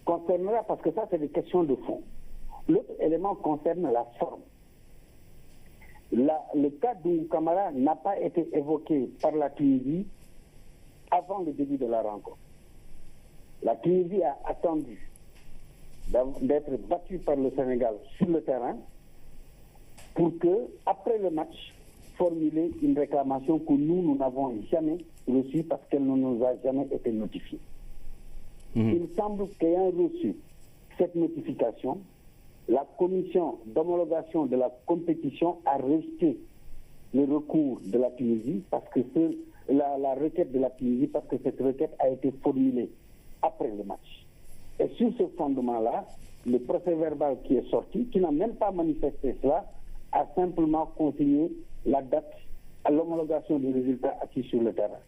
concernera, parce que ça c'est des questions de fond, l'autre élément concerne la forme. Le cas de Kamara n'a pas été évoqué par la Tunisie avant le début de la rencontre. La Tunisie a attendu d'être battue par le Sénégal sur le terrain pour que, après le match, formuler une réclamation que nous n'avons jamais reçue parce qu'elle ne nous a jamais été notifiée. Il semble qu'ayant reçu cette notification, la commission d'homologation de la compétition a rejeté le recours de la Tunisie parce que la requête de la Tunisie parce que cette requête a été formulée après le match. Et sur ce fondement-là, le procès-verbal qui est sorti, qui n'a même pas manifesté cela, a simplement consigné la date à l'homologation des résultats acquis sur le terrain.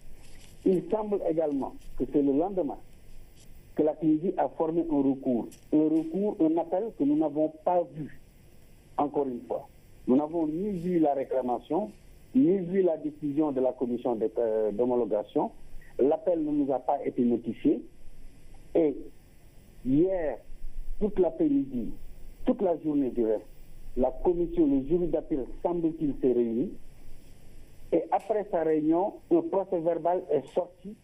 Il semble également que c'est le lendemain que la Tunisie a formé un recours, un appel que nous n'avons pas vu, encore une fois. Nous n'avons ni vu la réclamation, ni vu la décision de la commission d'homologation. L'appel ne nous a pas été notifié. Et hier, toute l'après-midi, toute la journée du reste, la commission, le jury d'appel, semble-t-il, s'est réuni. Et après sa réunion, un procès-verbal est sorti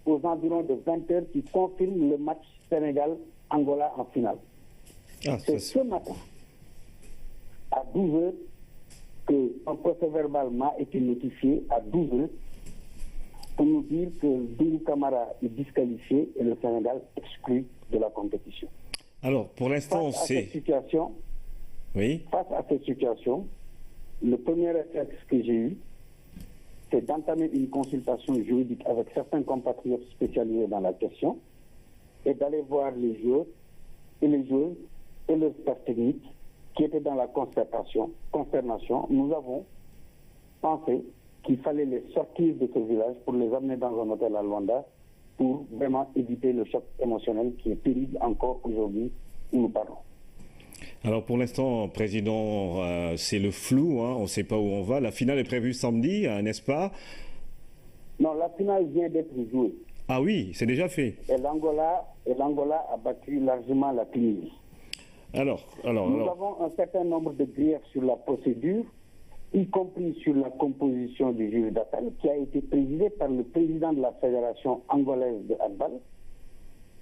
aux environs de 20 heures qui confirme le match Sénégal-Angola en finale. C'est ce matin, à 12 heures, qu'un procès-verbal m'a été notifié à 12 heures pour nous dire que Dungu Kamara est disqualifié et le Sénégal exclu de la compétition. Alors, pour l'instant, c'est... Face à cette situation, le premier réflexe que j'ai eu, c'est d'entamer une consultation juridique avec certains compatriotes spécialisés dans la question et d'aller voir les joueurs et les joueuses et le staff technique qui étaient dans la consternation. Nous avons pensé qu'il fallait les sortir de ce village pour les amener dans un hôtel à Luanda pour vraiment éviter le choc émotionnel qui est terrible encore aujourd'hui où nous parlons. Alors pour l'instant, Président, c'est le flou, on ne sait pas où on va. La finale est prévue samedi, n'est-ce pas? Non, la finale vient d'être jouée. Ah oui, c'est déjà fait. Et l'Angola a battu largement la Tunisie. Nous avons un certain nombre de griefs sur la procédure, y compris sur la composition du jury d'appel, qui a été présidé par le président de la Fédération angolaise de handball,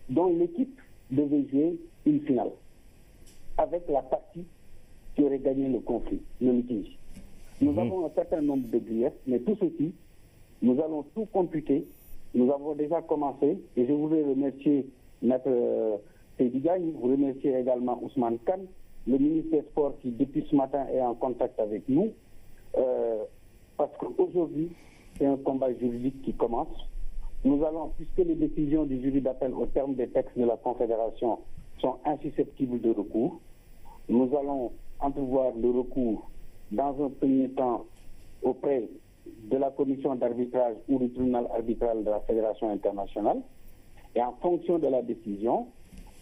dont l'équipe devait jouer une finale, avec la partie qui aurait gagné le conflit, le litige. Nous avons un certain nombre de griefs, mais tout ceci, nous allons tout computer. Nous avons déjà commencé, et je voudrais remercier Maître Seydi Diagne, vous remercier également Ousmane Kane, le ministre des Sports qui depuis ce matin est en contact avec nous, parce qu'aujourd'hui, c'est un combat juridique qui commence. Nous allons, puisque les décisions du jury d'appel au terme des textes de la Confédération sont insusceptibles de recours, nous allons entrevoir le recours dans un premier temps auprès de la commission d'arbitrage ou du tribunal arbitral de la Fédération internationale, et en fonction de la décision,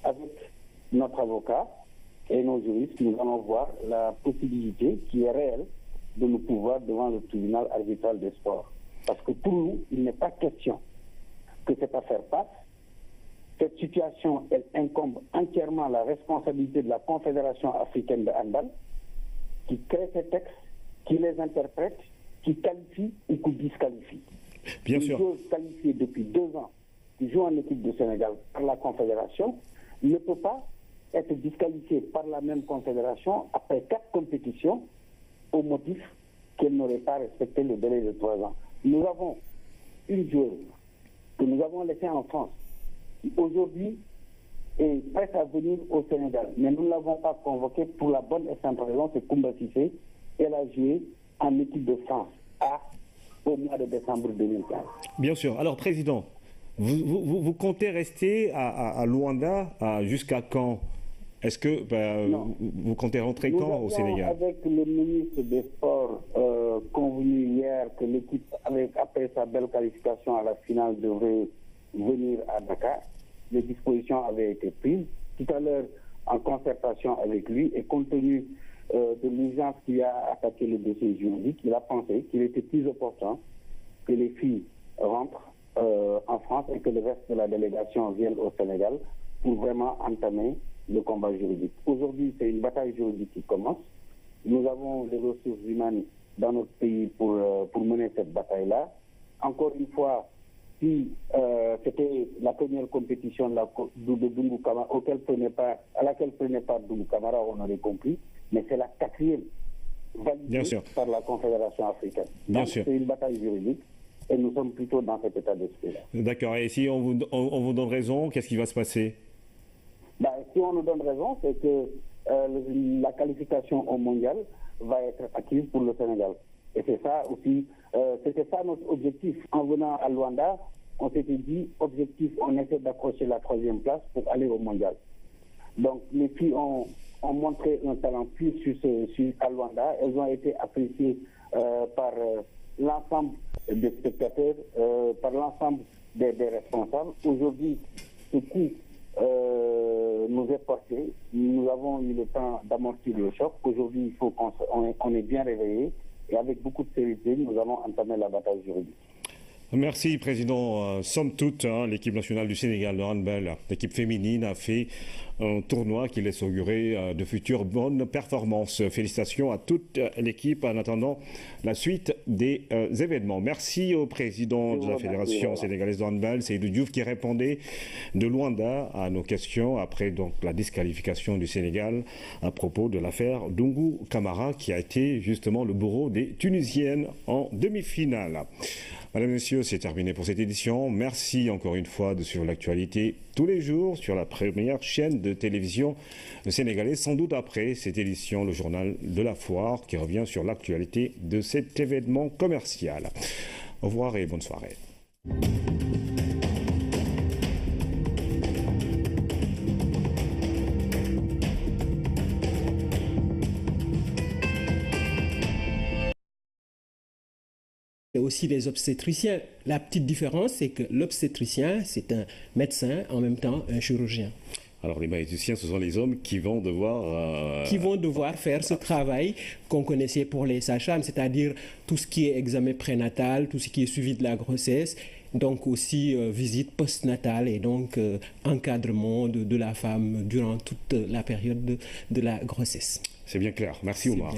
avec notre avocat et nos juristes, nous allons voir la possibilité qui est réelle de nous pouvoir devant le tribunal arbitral des sports. Parce que pour nous, il n'est pas question que cette affaire passe. Cette situation, elle incombe entièrement la responsabilité de la Confédération africaine de handball, qui crée ces textes, qui les interprète, qui qualifie ou qui disqualifie. Bien sûr. Une joueuse qualifiée depuis 2 ans, qui joue en équipe de Sénégal par la Confédération, ne peut pas être disqualifiée par la même Confédération après 4 compétitions au motif qu'elle n'aurait pas respecté le délai de 3 ans. Nous avons une joueuse que nous avons laissée en France, qui aujourd'hui est prête à venir au Sénégal, mais nous ne l'avons pas convoquée pour la bonne et simple raison, c'est Koumba Cissé. Elle a joué en équipe de France au mois de décembre 2015. Bien sûr. Alors, Président, vous comptez rester à Luanda jusqu'à quand? Est-ce que vous comptez rentrer quand au Sénégal? Avec le ministre des Sports convenu hier que l'équipe, après sa belle qualification à la finale, devrait venir à Dakar. Les dispositions avaient été prises. Tout à l'heure, en concertation avec lui, et compte tenu de l'urgence qui a attaqué le dossier juridique, il a pensé qu'il était plus opportun que les filles rentrent en France et que le reste de la délégation vienne au Sénégal pour vraiment entamer le combat juridique. Aujourd'hui, c'est une bataille juridique qui commence. Nous avons les ressources humaines dans notre pays pour mener cette bataille-là. Encore une fois, si c'était la première compétition de Dungu Kamara, à laquelle prenait part Dungu Kamara, on aurait compris, mais c'est la 4e validée par la Confédération africaine. Donc c'est une bataille juridique et nous sommes plutôt dans cet état d'esprit-là. D'accord, et si on vous donne raison, qu'est-ce qui va se passer? Si on nous donne raison, c'est que la qualification au mondial va être acquise pour le Sénégal. Et c'est ça aussi, c'était ça notre objectif. En venant à Luanda, on s'était dit, objectif, on essaie d'accrocher la 3e place pour aller au mondial. Donc les filles ont montré un talent plus à Luanda. Elles ont été appréciées par l'ensemble des spectateurs, par l'ensemble des responsables. Aujourd'hui, ce coup nous est porté. Nous avons eu le temps d'amortir le choc. Aujourd'hui, il faut qu'on est bien réveillé. Et avec beaucoup de sérénité, nous allons entamer la bataille juridique. Merci, Président. Somme toute, l'équipe nationale du Sénégal de handball, l'équipe féminine, a fait un tournoi qui laisse augurer de futures bonnes performances. Félicitations à toute l'équipe en attendant la suite des événements. Merci au Président de la Fédération sénégalaise de handball, Seydou Diouf, qui répondait de Luanda à nos questions après donc la disqualification du Sénégal à propos de l'affaire Dungu Kamara, qui a été justement le bourreau des Tunisiennes en demi-finale. Mesdames et messieurs, c'est terminé pour cette édition. Merci encore une fois de suivre l'actualité tous les jours sur la première chaîne de télévision sénégalaise. Sans doute après cette édition, le journal de la foire qui revient sur l'actualité de cet événement commercial. Au revoir et bonne soirée. Et aussi les obstétriciens. La petite différence, c'est que l'obstétricien, c'est un médecin, en même temps un chirurgien. Alors les bioéthiciens, ce sont les hommes qui vont devoir faire ce travail qu'on connaissait pour les sages-femmes, c'est-à-dire tout ce qui est examen prénatal, tout ce qui est suivi de la grossesse, donc aussi visite postnatale et donc encadrement de la femme durant toute la période de la grossesse. C'est bien clair. Merci Omar.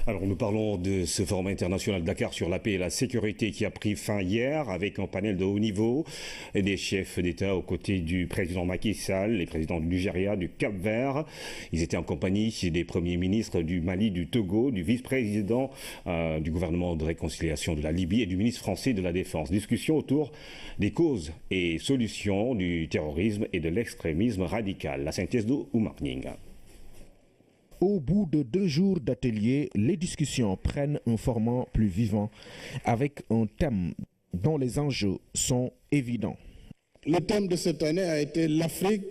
Alors nous parlons de ce forum international Dakar sur la paix et la sécurité qui a pris fin hier avec un panel de haut niveau et des chefs d'État aux côtés du président Macky Sall, les présidents du Nigeria, du Cap-Vert. Ils étaient en compagnie des premiers ministres du Mali, du Togo, du vice-président du gouvernement de réconciliation de la Libye et du ministre français de la Défense. Discussion autour des causes et solutions du terrorisme et de l'extrémisme radical. La synthèse de Oumar Ning. Au bout de 2 jours d'atelier, les discussions prennent un format plus vivant avec un thème dont les enjeux sont évidents. Le thème de cette année a été l'Afrique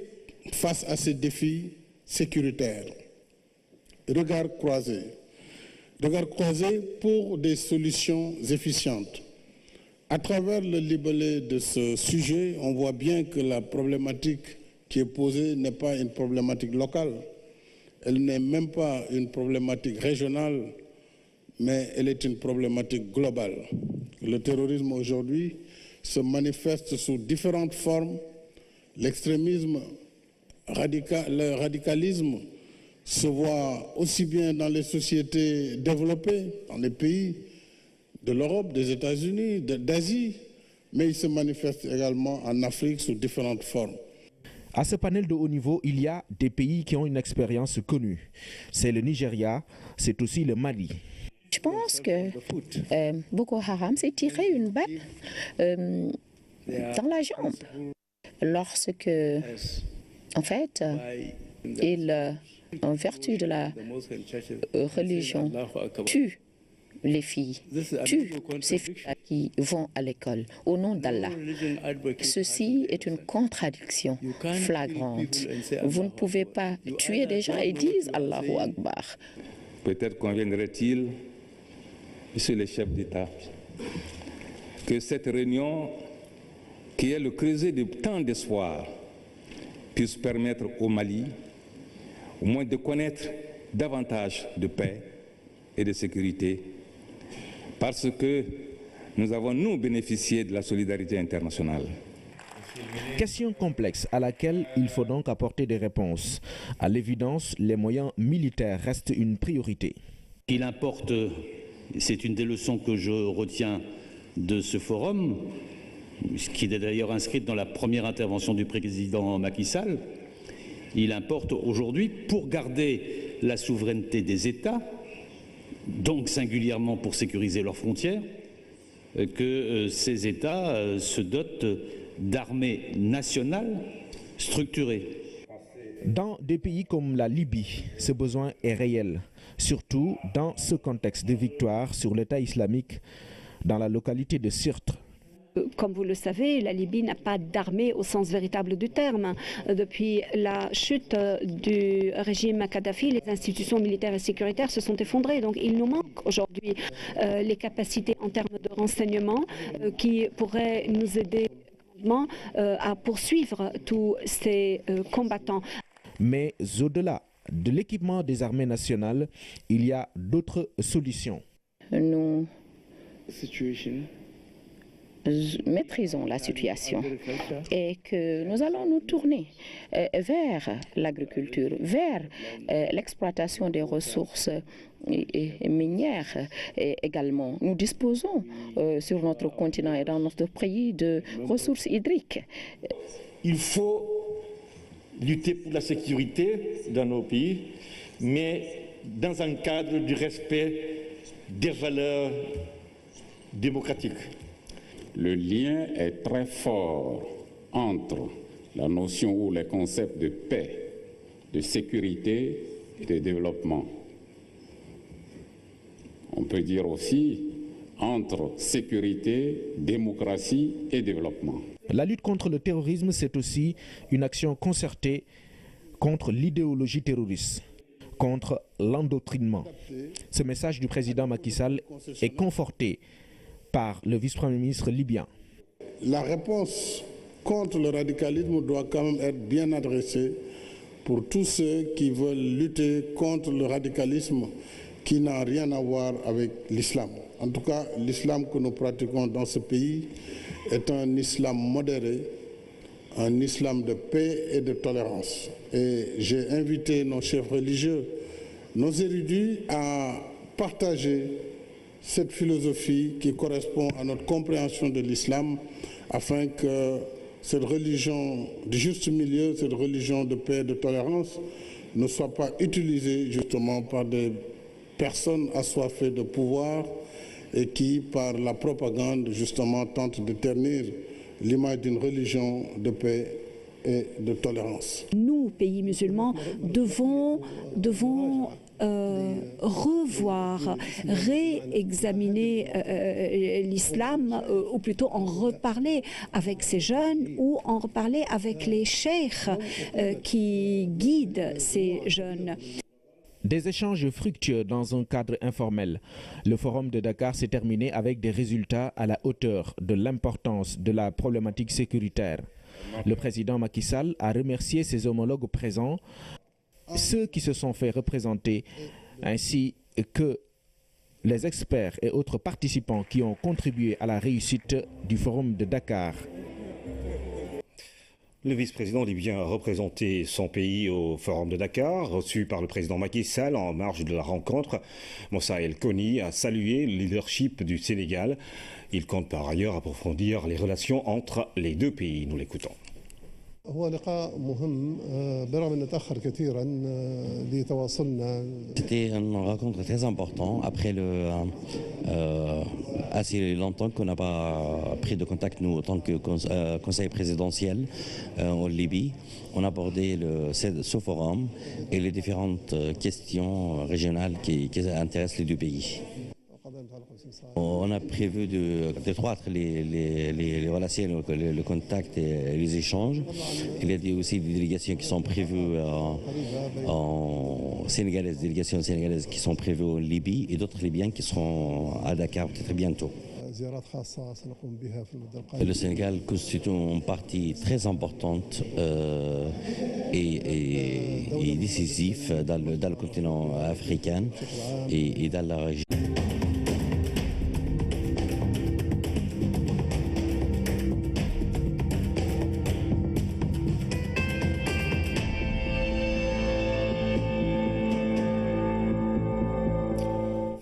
face à ses défis sécuritaires. Regard croisé. Regard croisé pour des solutions efficientes. À travers le libellé de ce sujet, on voit bien que la problématique qui est posée n'est pas une problématique locale. Elle n'est même pas une problématique régionale, mais elle est une problématique globale. Le terrorisme aujourd'hui se manifeste sous différentes formes. L'extrémisme, le radicalisme se voit aussi bien dans les sociétés développées, dans les pays de l'Europe, des États-Unis, d'Asie, mais il se manifeste également en Afrique sous différentes formes. À ce panel de haut niveau, il y a des pays qui ont une expérience connue. C'est le Nigeria, c'est aussi le Mali. Je pense que Boko Haram s'est tiré une balle dans la jambe lorsque, en fait, il, en vertu de la religion, tue les filles, tue ces filles qui vont à l'école au nom d'Allah. Ceci est une contradiction flagrante. Vous ne pouvez pas tuer des gens et dire Allahu Akbar. Peut-être conviendrait-il, monsieur le chef d'État, que cette réunion, qui est le creuset de tant d'espoir, puisse permettre au Mali, au moins de connaître davantage de paix et de sécurité, parce que nous avons, nous, bénéficié de la solidarité internationale. Question complexe à laquelle il faut donc apporter des réponses. À l'évidence, les moyens militaires restent une priorité. Il importe, c'est une des leçons que je retiens de ce forum, qui est d'ailleurs inscrite dans la première intervention du président Macky Sall, il importe aujourd'hui, pour garder la souveraineté des États, donc singulièrement pour sécuriser leurs frontières, que ces États se dotent d'armées nationales structurées. Dans des pays comme la Libye, ce besoin est réel, surtout dans ce contexte de victoire sur l'État islamique dans la localité de Sirte. Comme vous le savez, la Libye n'a pas d'armée au sens véritable du terme. Depuis la chute du régime Kadhafi, les institutions militaires et sécuritaires se sont effondrées. Donc il nous manque aujourd'hui les capacités en termes de renseignement qui pourraient nous aider à poursuivre tous ces combattants. Mais au-delà de l'équipement des armées nationales, il y a d'autres solutions. Nous maîtrisons la situation et que nous allons nous tourner vers l'agriculture, vers l'exploitation des ressources minières également. Nous disposons sur notre continent et dans notre pays de ressources hydriques. Il faut lutter pour la sécurité dans nos pays, mais dans un cadre du respect des valeurs démocratiques. Le lien est très fort entre la notion ou les concepts de paix, de sécurité et de développement. On peut dire aussi entre sécurité, démocratie et développement. La lutte contre le terrorisme, c'est aussi une action concertée contre l'idéologie terroriste, contre l'endoctrinement. Ce message du président Macky Sall est conforté par le vice-premier ministre libyen. La réponse contre le radicalisme doit quand même être bien adressée pour tous ceux qui veulent lutter contre le radicalisme qui n'a rien à voir avec l'islam. En tout cas, l'islam que nous pratiquons dans ce pays est un islam modéré, un islam de paix et de tolérance. Et j'ai invité nos chefs religieux nos érudits à partager cette philosophie qui correspond à notre compréhension de l'islam, afin que cette religion du juste milieu, cette religion de paix et de tolérance, ne soit pas utilisée justement par des personnes assoiffées de pouvoir et qui, par la propagande, justement, tentent de ternir l'image d'une religion de paix et de tolérance. Nous, pays musulmans, devons revoir, réexaminer l'islam, ou plutôt en reparler avec ces jeunes ou en reparler avec les cheikhs qui guident ces jeunes. Des échanges fructueux dans un cadre informel. Le forum de Dakar s'est terminé avec des résultats à la hauteur de l'importance de la problématique sécuritaire. Le président Macky Sall a remercié ses homologues présents, ceux qui se sont fait représenter, ainsi que les experts et autres participants qui ont contribué à la réussite du forum de Dakar. Le vice-président libyen a représenté son pays au Forum de Dakar, reçu par le président Macky Sall en marge de la rencontre. Moussa El Koni a salué le leadership du Sénégal. Il compte par ailleurs approfondir les relations entre les deux pays. Nous l'écoutons. C'était une rencontre très importante après assez longtemps qu'on n'a pas pris de contact, nous, en tant que conseil présidentiel en Libye. On a abordé ce forum et les différentes questions régionales qui intéressent les deux pays. On a prévu d'étroitre les relations, le contact et les échanges. Il y a aussi des délégations qui sont prévues en sénégalaises, délégations sénégalaises qui sont prévues en Libye et d'autres Libyens qui seront à Dakar peut-être bientôt. Le Sénégal constitue une partie très importante et décisive dans le continent africain et dans la région.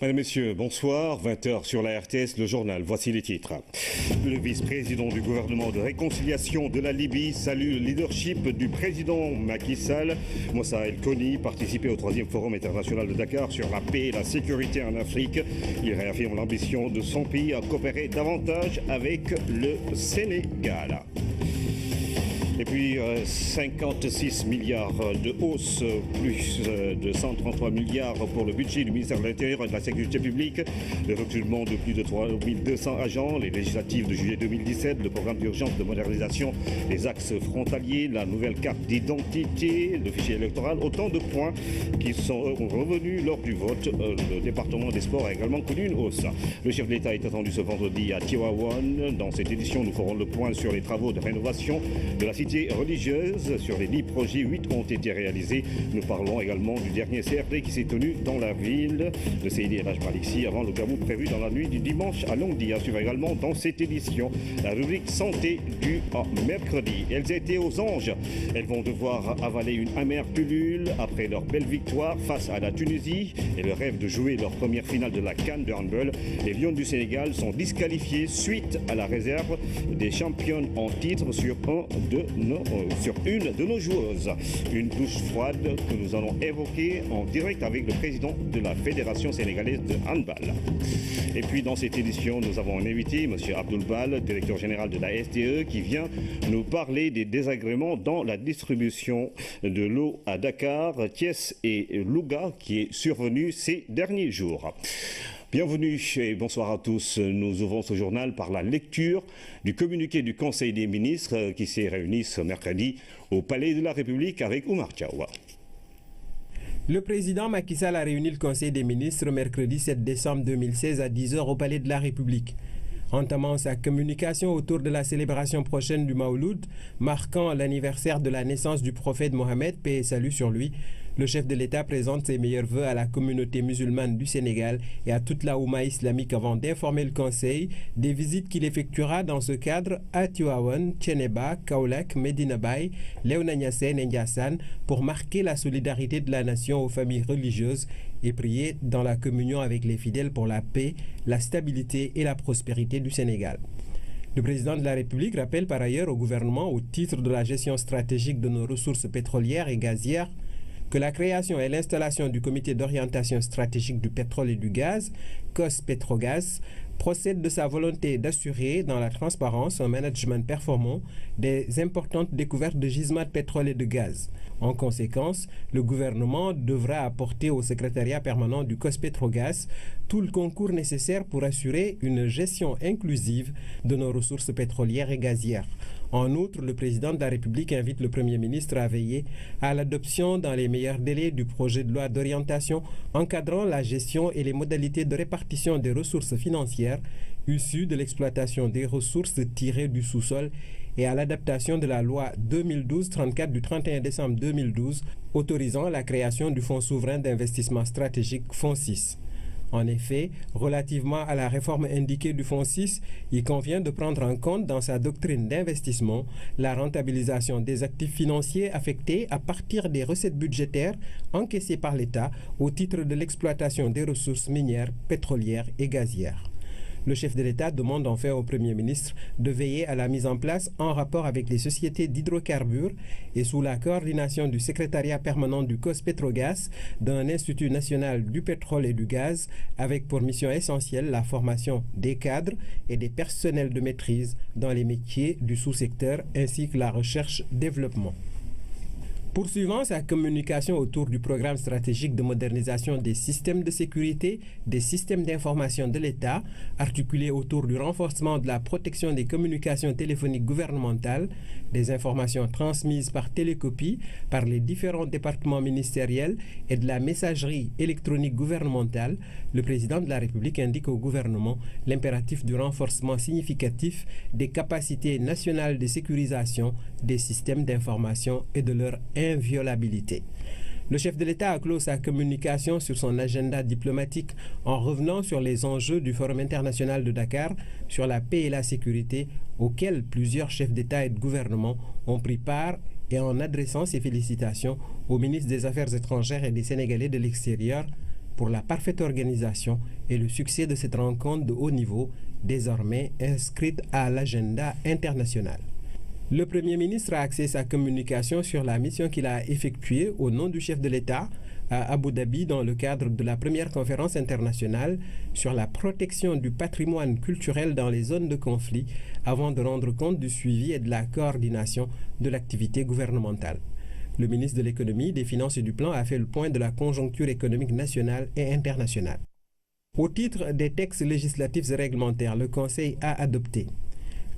Mesdames, Messieurs, bonsoir. 20h sur la RTS, le journal. Voici les titres. Le vice-président du gouvernement de réconciliation de la Libye salue le leadership du président Macky Sall. Moussa El Koni participait au 3e Forum international de Dakar sur la paix et la sécurité en Afrique. Il réaffirme l'ambition de son pays à coopérer davantage avec le Sénégal. Et puis 56 milliards de hausse, plus de 133 milliards pour le budget du ministère de l'Intérieur et de la Sécurité publique, le recrutement de plus de 3200 agents, les législatives de juillet 2017, le programme d'urgence de modernisation des axes frontaliers, la nouvelle carte d'identité, le fichier électoral, autant de points qui sont revenus lors du vote. Le département des sports a également connu une hausse. Le chef de l'État est attendu ce vendredi à Tivaouane. Dans cette édition, nous ferons le point sur les travaux de rénovation de la cité religieuse. Sur les 10 projets, 8 ont été réalisés. Nous parlons également du dernier CRD qui s'est tenu dans la ville. Le CID El Hadj Malick Sy avant le Gamou prévu dans la nuit du dimanche à Longdi. Assure également dans cette édition la rubrique santé du mercredi. Elles étaient aux anges. Elles vont devoir avaler une amère pilule après leur belle victoire face à la Tunisie et le rêve de jouer leur première finale de la CAN de handball. Les Lions du Sénégal sont disqualifiés suite à la réserve des championnes en titre sur une de nos joueuses. Une douche froide que nous allons évoquer en direct avec le président de la Fédération sénégalaise de handball. Et puis dans cette édition, nous avons un invité, M. Abdoul Bal, directeur général de la SDE, qui vient nous parler des désagréments dans la distribution de l'eau à Dakar, Thiès et Louga qui est survenue ces derniers jours. Bienvenue et bonsoir à tous. Nous ouvrons ce journal par la lecture du communiqué du Conseil des ministres qui s'est réuni ce mercredi au Palais de la République avec Oumar Diawa. Le président Macky Sall a réuni le Conseil des ministres mercredi 7 décembre 2016 à 10h au Palais de la République. Entamant sa communication autour de la célébration prochaine du Maouloud, marquant l'anniversaire de la naissance du prophète Mohammed, paix et salut sur lui, Le chef de l'État présente ses meilleurs vœux à la communauté musulmane du Sénégal et à toute la Oumma islamique avant d'informer le Conseil des visites qu'il effectuera dans ce cadre à Tivaouane, Thiénaba, Kaolack, Medina Baye, Léona Niassène et Ndiassane pour marquer la solidarité de la nation aux familles religieuses et prier dans la communion avec les fidèles pour la paix, la stabilité et la prospérité du Sénégal. Le président de la République rappelle par ailleurs au gouvernement, au titre de la gestion stratégique de nos ressources pétrolières et gazières, que la création et l'installation du comité d'orientation stratégique du pétrole et du gaz, COS-Pétrogaz, procède de sa volonté d'assurer dans la transparence un management performant des importantes découvertes de gisements de pétrole et de gaz. En conséquence, le gouvernement devra apporter au secrétariat permanent du COS-Pétrogaz tout le concours nécessaire pour assurer une gestion inclusive de nos ressources pétrolières et gazières. En outre, le président de la République invite le Premier ministre à veiller à l'adoption dans les meilleurs délais du projet de loi d'orientation encadrant la gestion et les modalités de répartition des ressources financières issues de l'exploitation des ressources tirées du sous-sol et à l'adaptation de la loi 2012-34 du 31 décembre 2012 autorisant la création du Fonds souverain d'investissement stratégique FONSIS. En effet, relativement à la réforme indiquée du Fonds 6, il convient de prendre en compte dans sa doctrine d'investissement la rentabilisation des actifs financiers affectés à partir des recettes budgétaires encaissées par l'État au titre de l'exploitation des ressources minières, pétrolières et gazières. Le chef de l'État demande enfin au Premier ministre de veiller à la mise en place, en rapport avec les sociétés d'hydrocarbures et sous la coordination du secrétariat permanent du COS-Pétrogaz, d'un institut national du pétrole et du gaz, avec pour mission essentielle la formation des cadres et des personnels de maîtrise dans les métiers du sous-secteur ainsi que la recherche-développement. Poursuivant sa communication autour du programme stratégique de modernisation des systèmes de sécurité, des systèmes d'information de l'État, articulé autour du renforcement de la protection des communications téléphoniques gouvernementales, des informations transmises par télécopie par les différents départements ministériels et de la messagerie électronique gouvernementale, le président de la République indique au gouvernement l'impératif du renforcement significatif des capacités nationales de sécurisation des systèmes d'information et de leur inviolabilité. Le chef de l'État a clos sa communication sur son agenda diplomatique en revenant sur les enjeux du Forum international de Dakar sur la paix et la sécurité auquel plusieurs chefs d'État et de gouvernement ont pris part et en adressant ses félicitations au ministre des Affaires étrangères et des Sénégalais de l'extérieur pour la parfaite organisation et le succès de cette rencontre de haut niveau désormais inscrite à l'agenda international. Le Premier ministre a axé sa communication sur la mission qu'il a effectuée au nom du chef de l'État à Abu Dhabi dans le cadre de la première conférence internationale sur la protection du patrimoine culturel dans les zones de conflit avant de rendre compte du suivi et de la coordination de l'activité gouvernementale. Le ministre de l'Économie, des Finances et du Plan a fait le point de la conjoncture économique nationale et internationale. Au titre des textes législatifs et réglementaires, le Conseil a adopté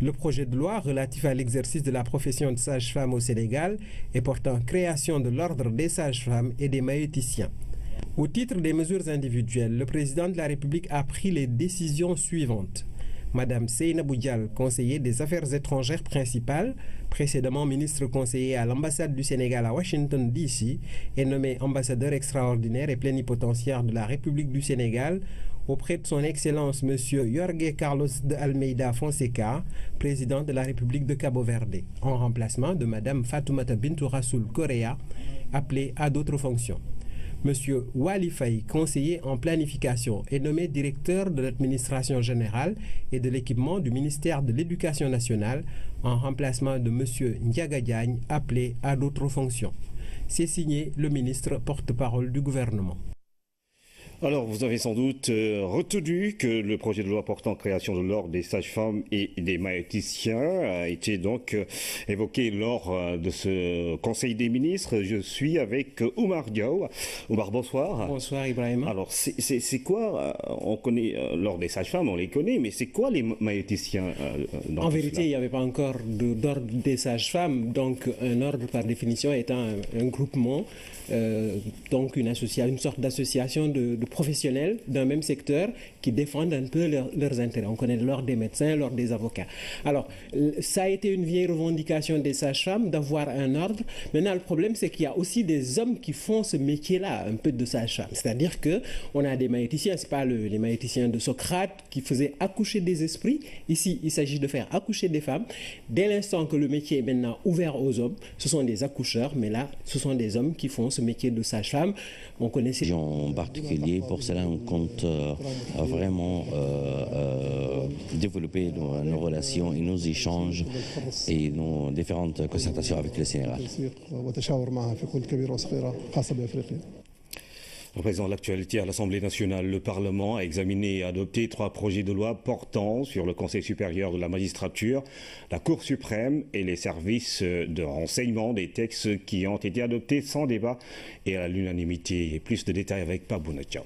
le projet de loi relatif à l'exercice de la profession de sage-femme au Sénégal et portant création de l'ordre des sages-femmes et des maïeuticiens. Au titre des mesures individuelles, le président de la République a pris les décisions suivantes. Madame Seynabou Dial, conseiller des Affaires étrangères principale, précédemment ministre conseiller à l'ambassade du Sénégal à Washington DC, est nommée ambassadeur extraordinaire et plénipotentiaire de la République du Sénégal auprès de son Excellence M. Jorge Carlos de Almeida Fonseca, président de la République de Cabo Verde, en remplacement de Mme Fatoumata Bintou Rassoul Correa, appelée à d'autres fonctions. M. Wali Faye, conseiller en planification, est nommé directeur de l'administration générale et de l'équipement du ministère de l'Éducation nationale, en remplacement de M. Ndiaga Diagne, appelé à d'autres fonctions. C'est signé le ministre porte-parole du gouvernement. Alors, vous avez sans doute retenu que le projet de loi portant création de l'ordre des sages-femmes et des maïeuticiens a été donc évoqué lors de ce Conseil des ministres. Je suis avec Oumar Diaw. Oumar, bonsoir. Bonsoir, Ibrahim. Alors, c'est quoi, on connaît l'ordre des sages-femmes, on les connaît, mais c'est quoi les maïeuticiens En vérité, il n'y avait pas encore d'ordre des sages-femmes, donc un ordre par définition étant un groupement, donc une sorte d'association de professionnels d'un même secteur qui défendent un peu leurs intérêts. On connaît l'ordre des médecins, l'ordre des avocats. Alors, ça a été une vieille revendication des sages-femmes d'avoir un ordre. Maintenant, le problème, c'est qu'il y a aussi des hommes qui font ce métier-là, un peu de sage-femme. C'est-à-dire qu'on a des magnéticiens, ce n'est pas les magnéticiens de Socrate qui faisaient accoucher des esprits. Ici, il s'agit de faire accoucher des femmes. Dès l'instant que le métier est maintenant ouvert aux hommes, ce sont des accoucheurs, mais là, ce sont des hommes qui font ce métier de sage-femme. On connaît ces gens en particulier. Pour cela, on compte vraiment développer nos relations et nos échanges et nos différentes concertations avec le Sénégal. Représentant l'actualité à l'Assemblée nationale, le Parlement a examiné et adopté 3 projets de loi portant sur le Conseil supérieur de la magistrature, la Cour suprême et les services de renseignement, des textes qui ont été adoptés sans débat et à l'unanimité. Plus de détails avec Pabou Nadja.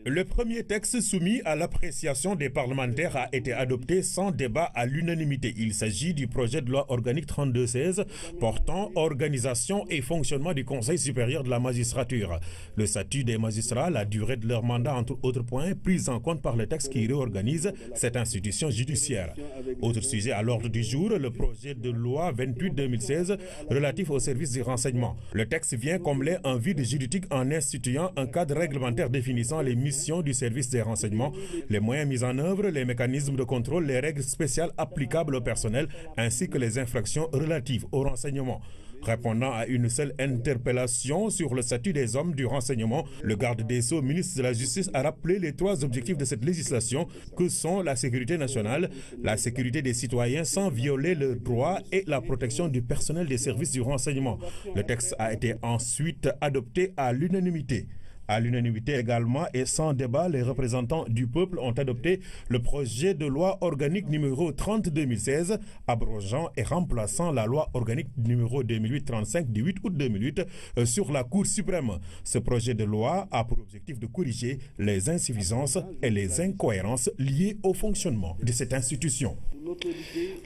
Le premier texte soumis à l'appréciation des parlementaires a été adopté sans débat à l'unanimité. Il s'agit du projet de loi organique 3216 portant organisation et fonctionnement du Conseil supérieur de la magistrature. Le statut des magistrats, la durée de leur mandat, entre autres points, pris en compte par le texte qui réorganise cette institution judiciaire. Autre sujet à l'ordre du jour, le projet de loi 28-2016 relatif au service du renseignement. Le texte vient combler un vide juridique en instituant un cadre réglementaire définissant les missions du service des renseignements, les moyens mis en œuvre, les mécanismes de contrôle, les règles spéciales applicables au personnel, ainsi que les infractions relatives au renseignement. Répondant à une seule interpellation sur le statut des hommes du renseignement, le garde des Sceaux, ministre de la Justice, a rappelé les 3 objectifs de cette législation que sont la sécurité nationale, la sécurité des citoyens sans violer leurs droits et la protection du personnel des services du renseignement. Le texte a été ensuite adopté à l'unanimité. À l'unanimité également et sans débat, les représentants du peuple ont adopté le projet de loi organique numéro 30-2016, abrogeant et remplaçant la loi organique numéro 2008-35 du 8 août 2008 sur la Cour suprême. Ce projet de loi a pour objectif de corriger les insuffisances et les incohérences liées au fonctionnement de cette institution.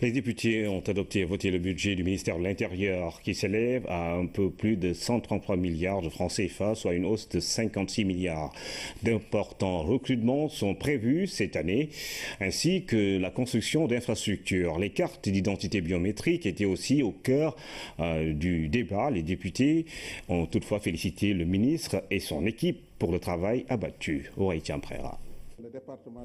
Les députés ont adopté et voté le budget du ministère de l'Intérieur qui s'élève à un peu plus de 133 milliards de francs CFA, soit une hausse de 56 milliards. D'importants recrutements sont prévus cette année, ainsi que la construction d'infrastructures. Les cartes d'identité biométrique étaient aussi au cœur du débat. Les députés ont toutefois félicité le ministre et son équipe pour le travail abattu. Aurélien Préra.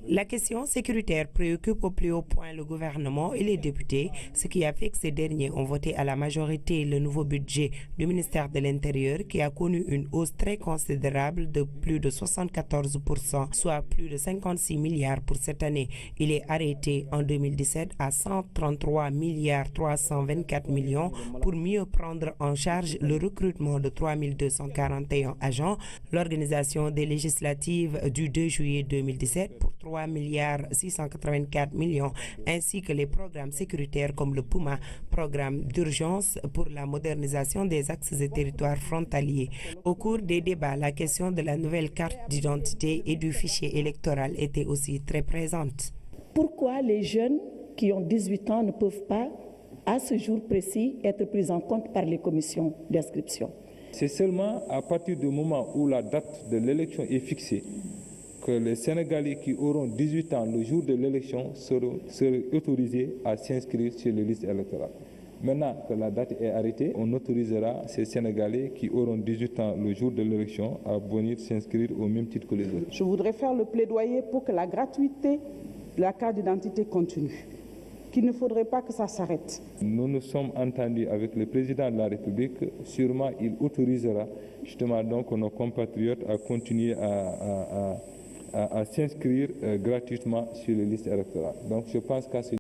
La question sécuritaire préoccupe au plus haut point le gouvernement et les députés, ce qui a fait que ces derniers ont voté à la majorité le nouveau budget du ministère de l'Intérieur qui a connu une hausse très considérable de plus de 74%, soit plus de 56 milliards pour cette année. Il est arrêté en 2017 à 133 milliards 324 millions pour mieux prendre en charge le recrutement de 3241 agents, l'organisation des législatives du 2 juillet 2017 pour 3 milliards 684 millions, ainsi que les programmes sécuritaires comme le PUMA, programme d'urgence pour la modernisation des axes et territoires frontaliers. Au cours des débats, la question de la nouvelle carte d'identité et du fichier électoral était aussi très présente. Pourquoi les jeunes qui ont 18 ans ne peuvent pas, à ce jour précis, être pris en compte par les commissions d'inscription? C'est seulement à partir du moment où la date de l'élection est fixée que les Sénégalais qui auront 18 ans le jour de l'élection seront autorisés à s'inscrire sur les listes électorales. Maintenant que la date est arrêtée, on autorisera ces Sénégalais qui auront 18 ans le jour de l'élection à venir s'inscrire au même titre que les autres. Je voudrais faire le plaidoyer pour que la gratuité de la carte d'identité continue, qu'il ne faudrait pas que ça s'arrête. Nous nous sommes entendus avec le président de la République. Sûrement, il autorisera justement donc nos compatriotes à continuer à s'inscrire gratuitement sur les listes électorales. Donc je pense qu'à ce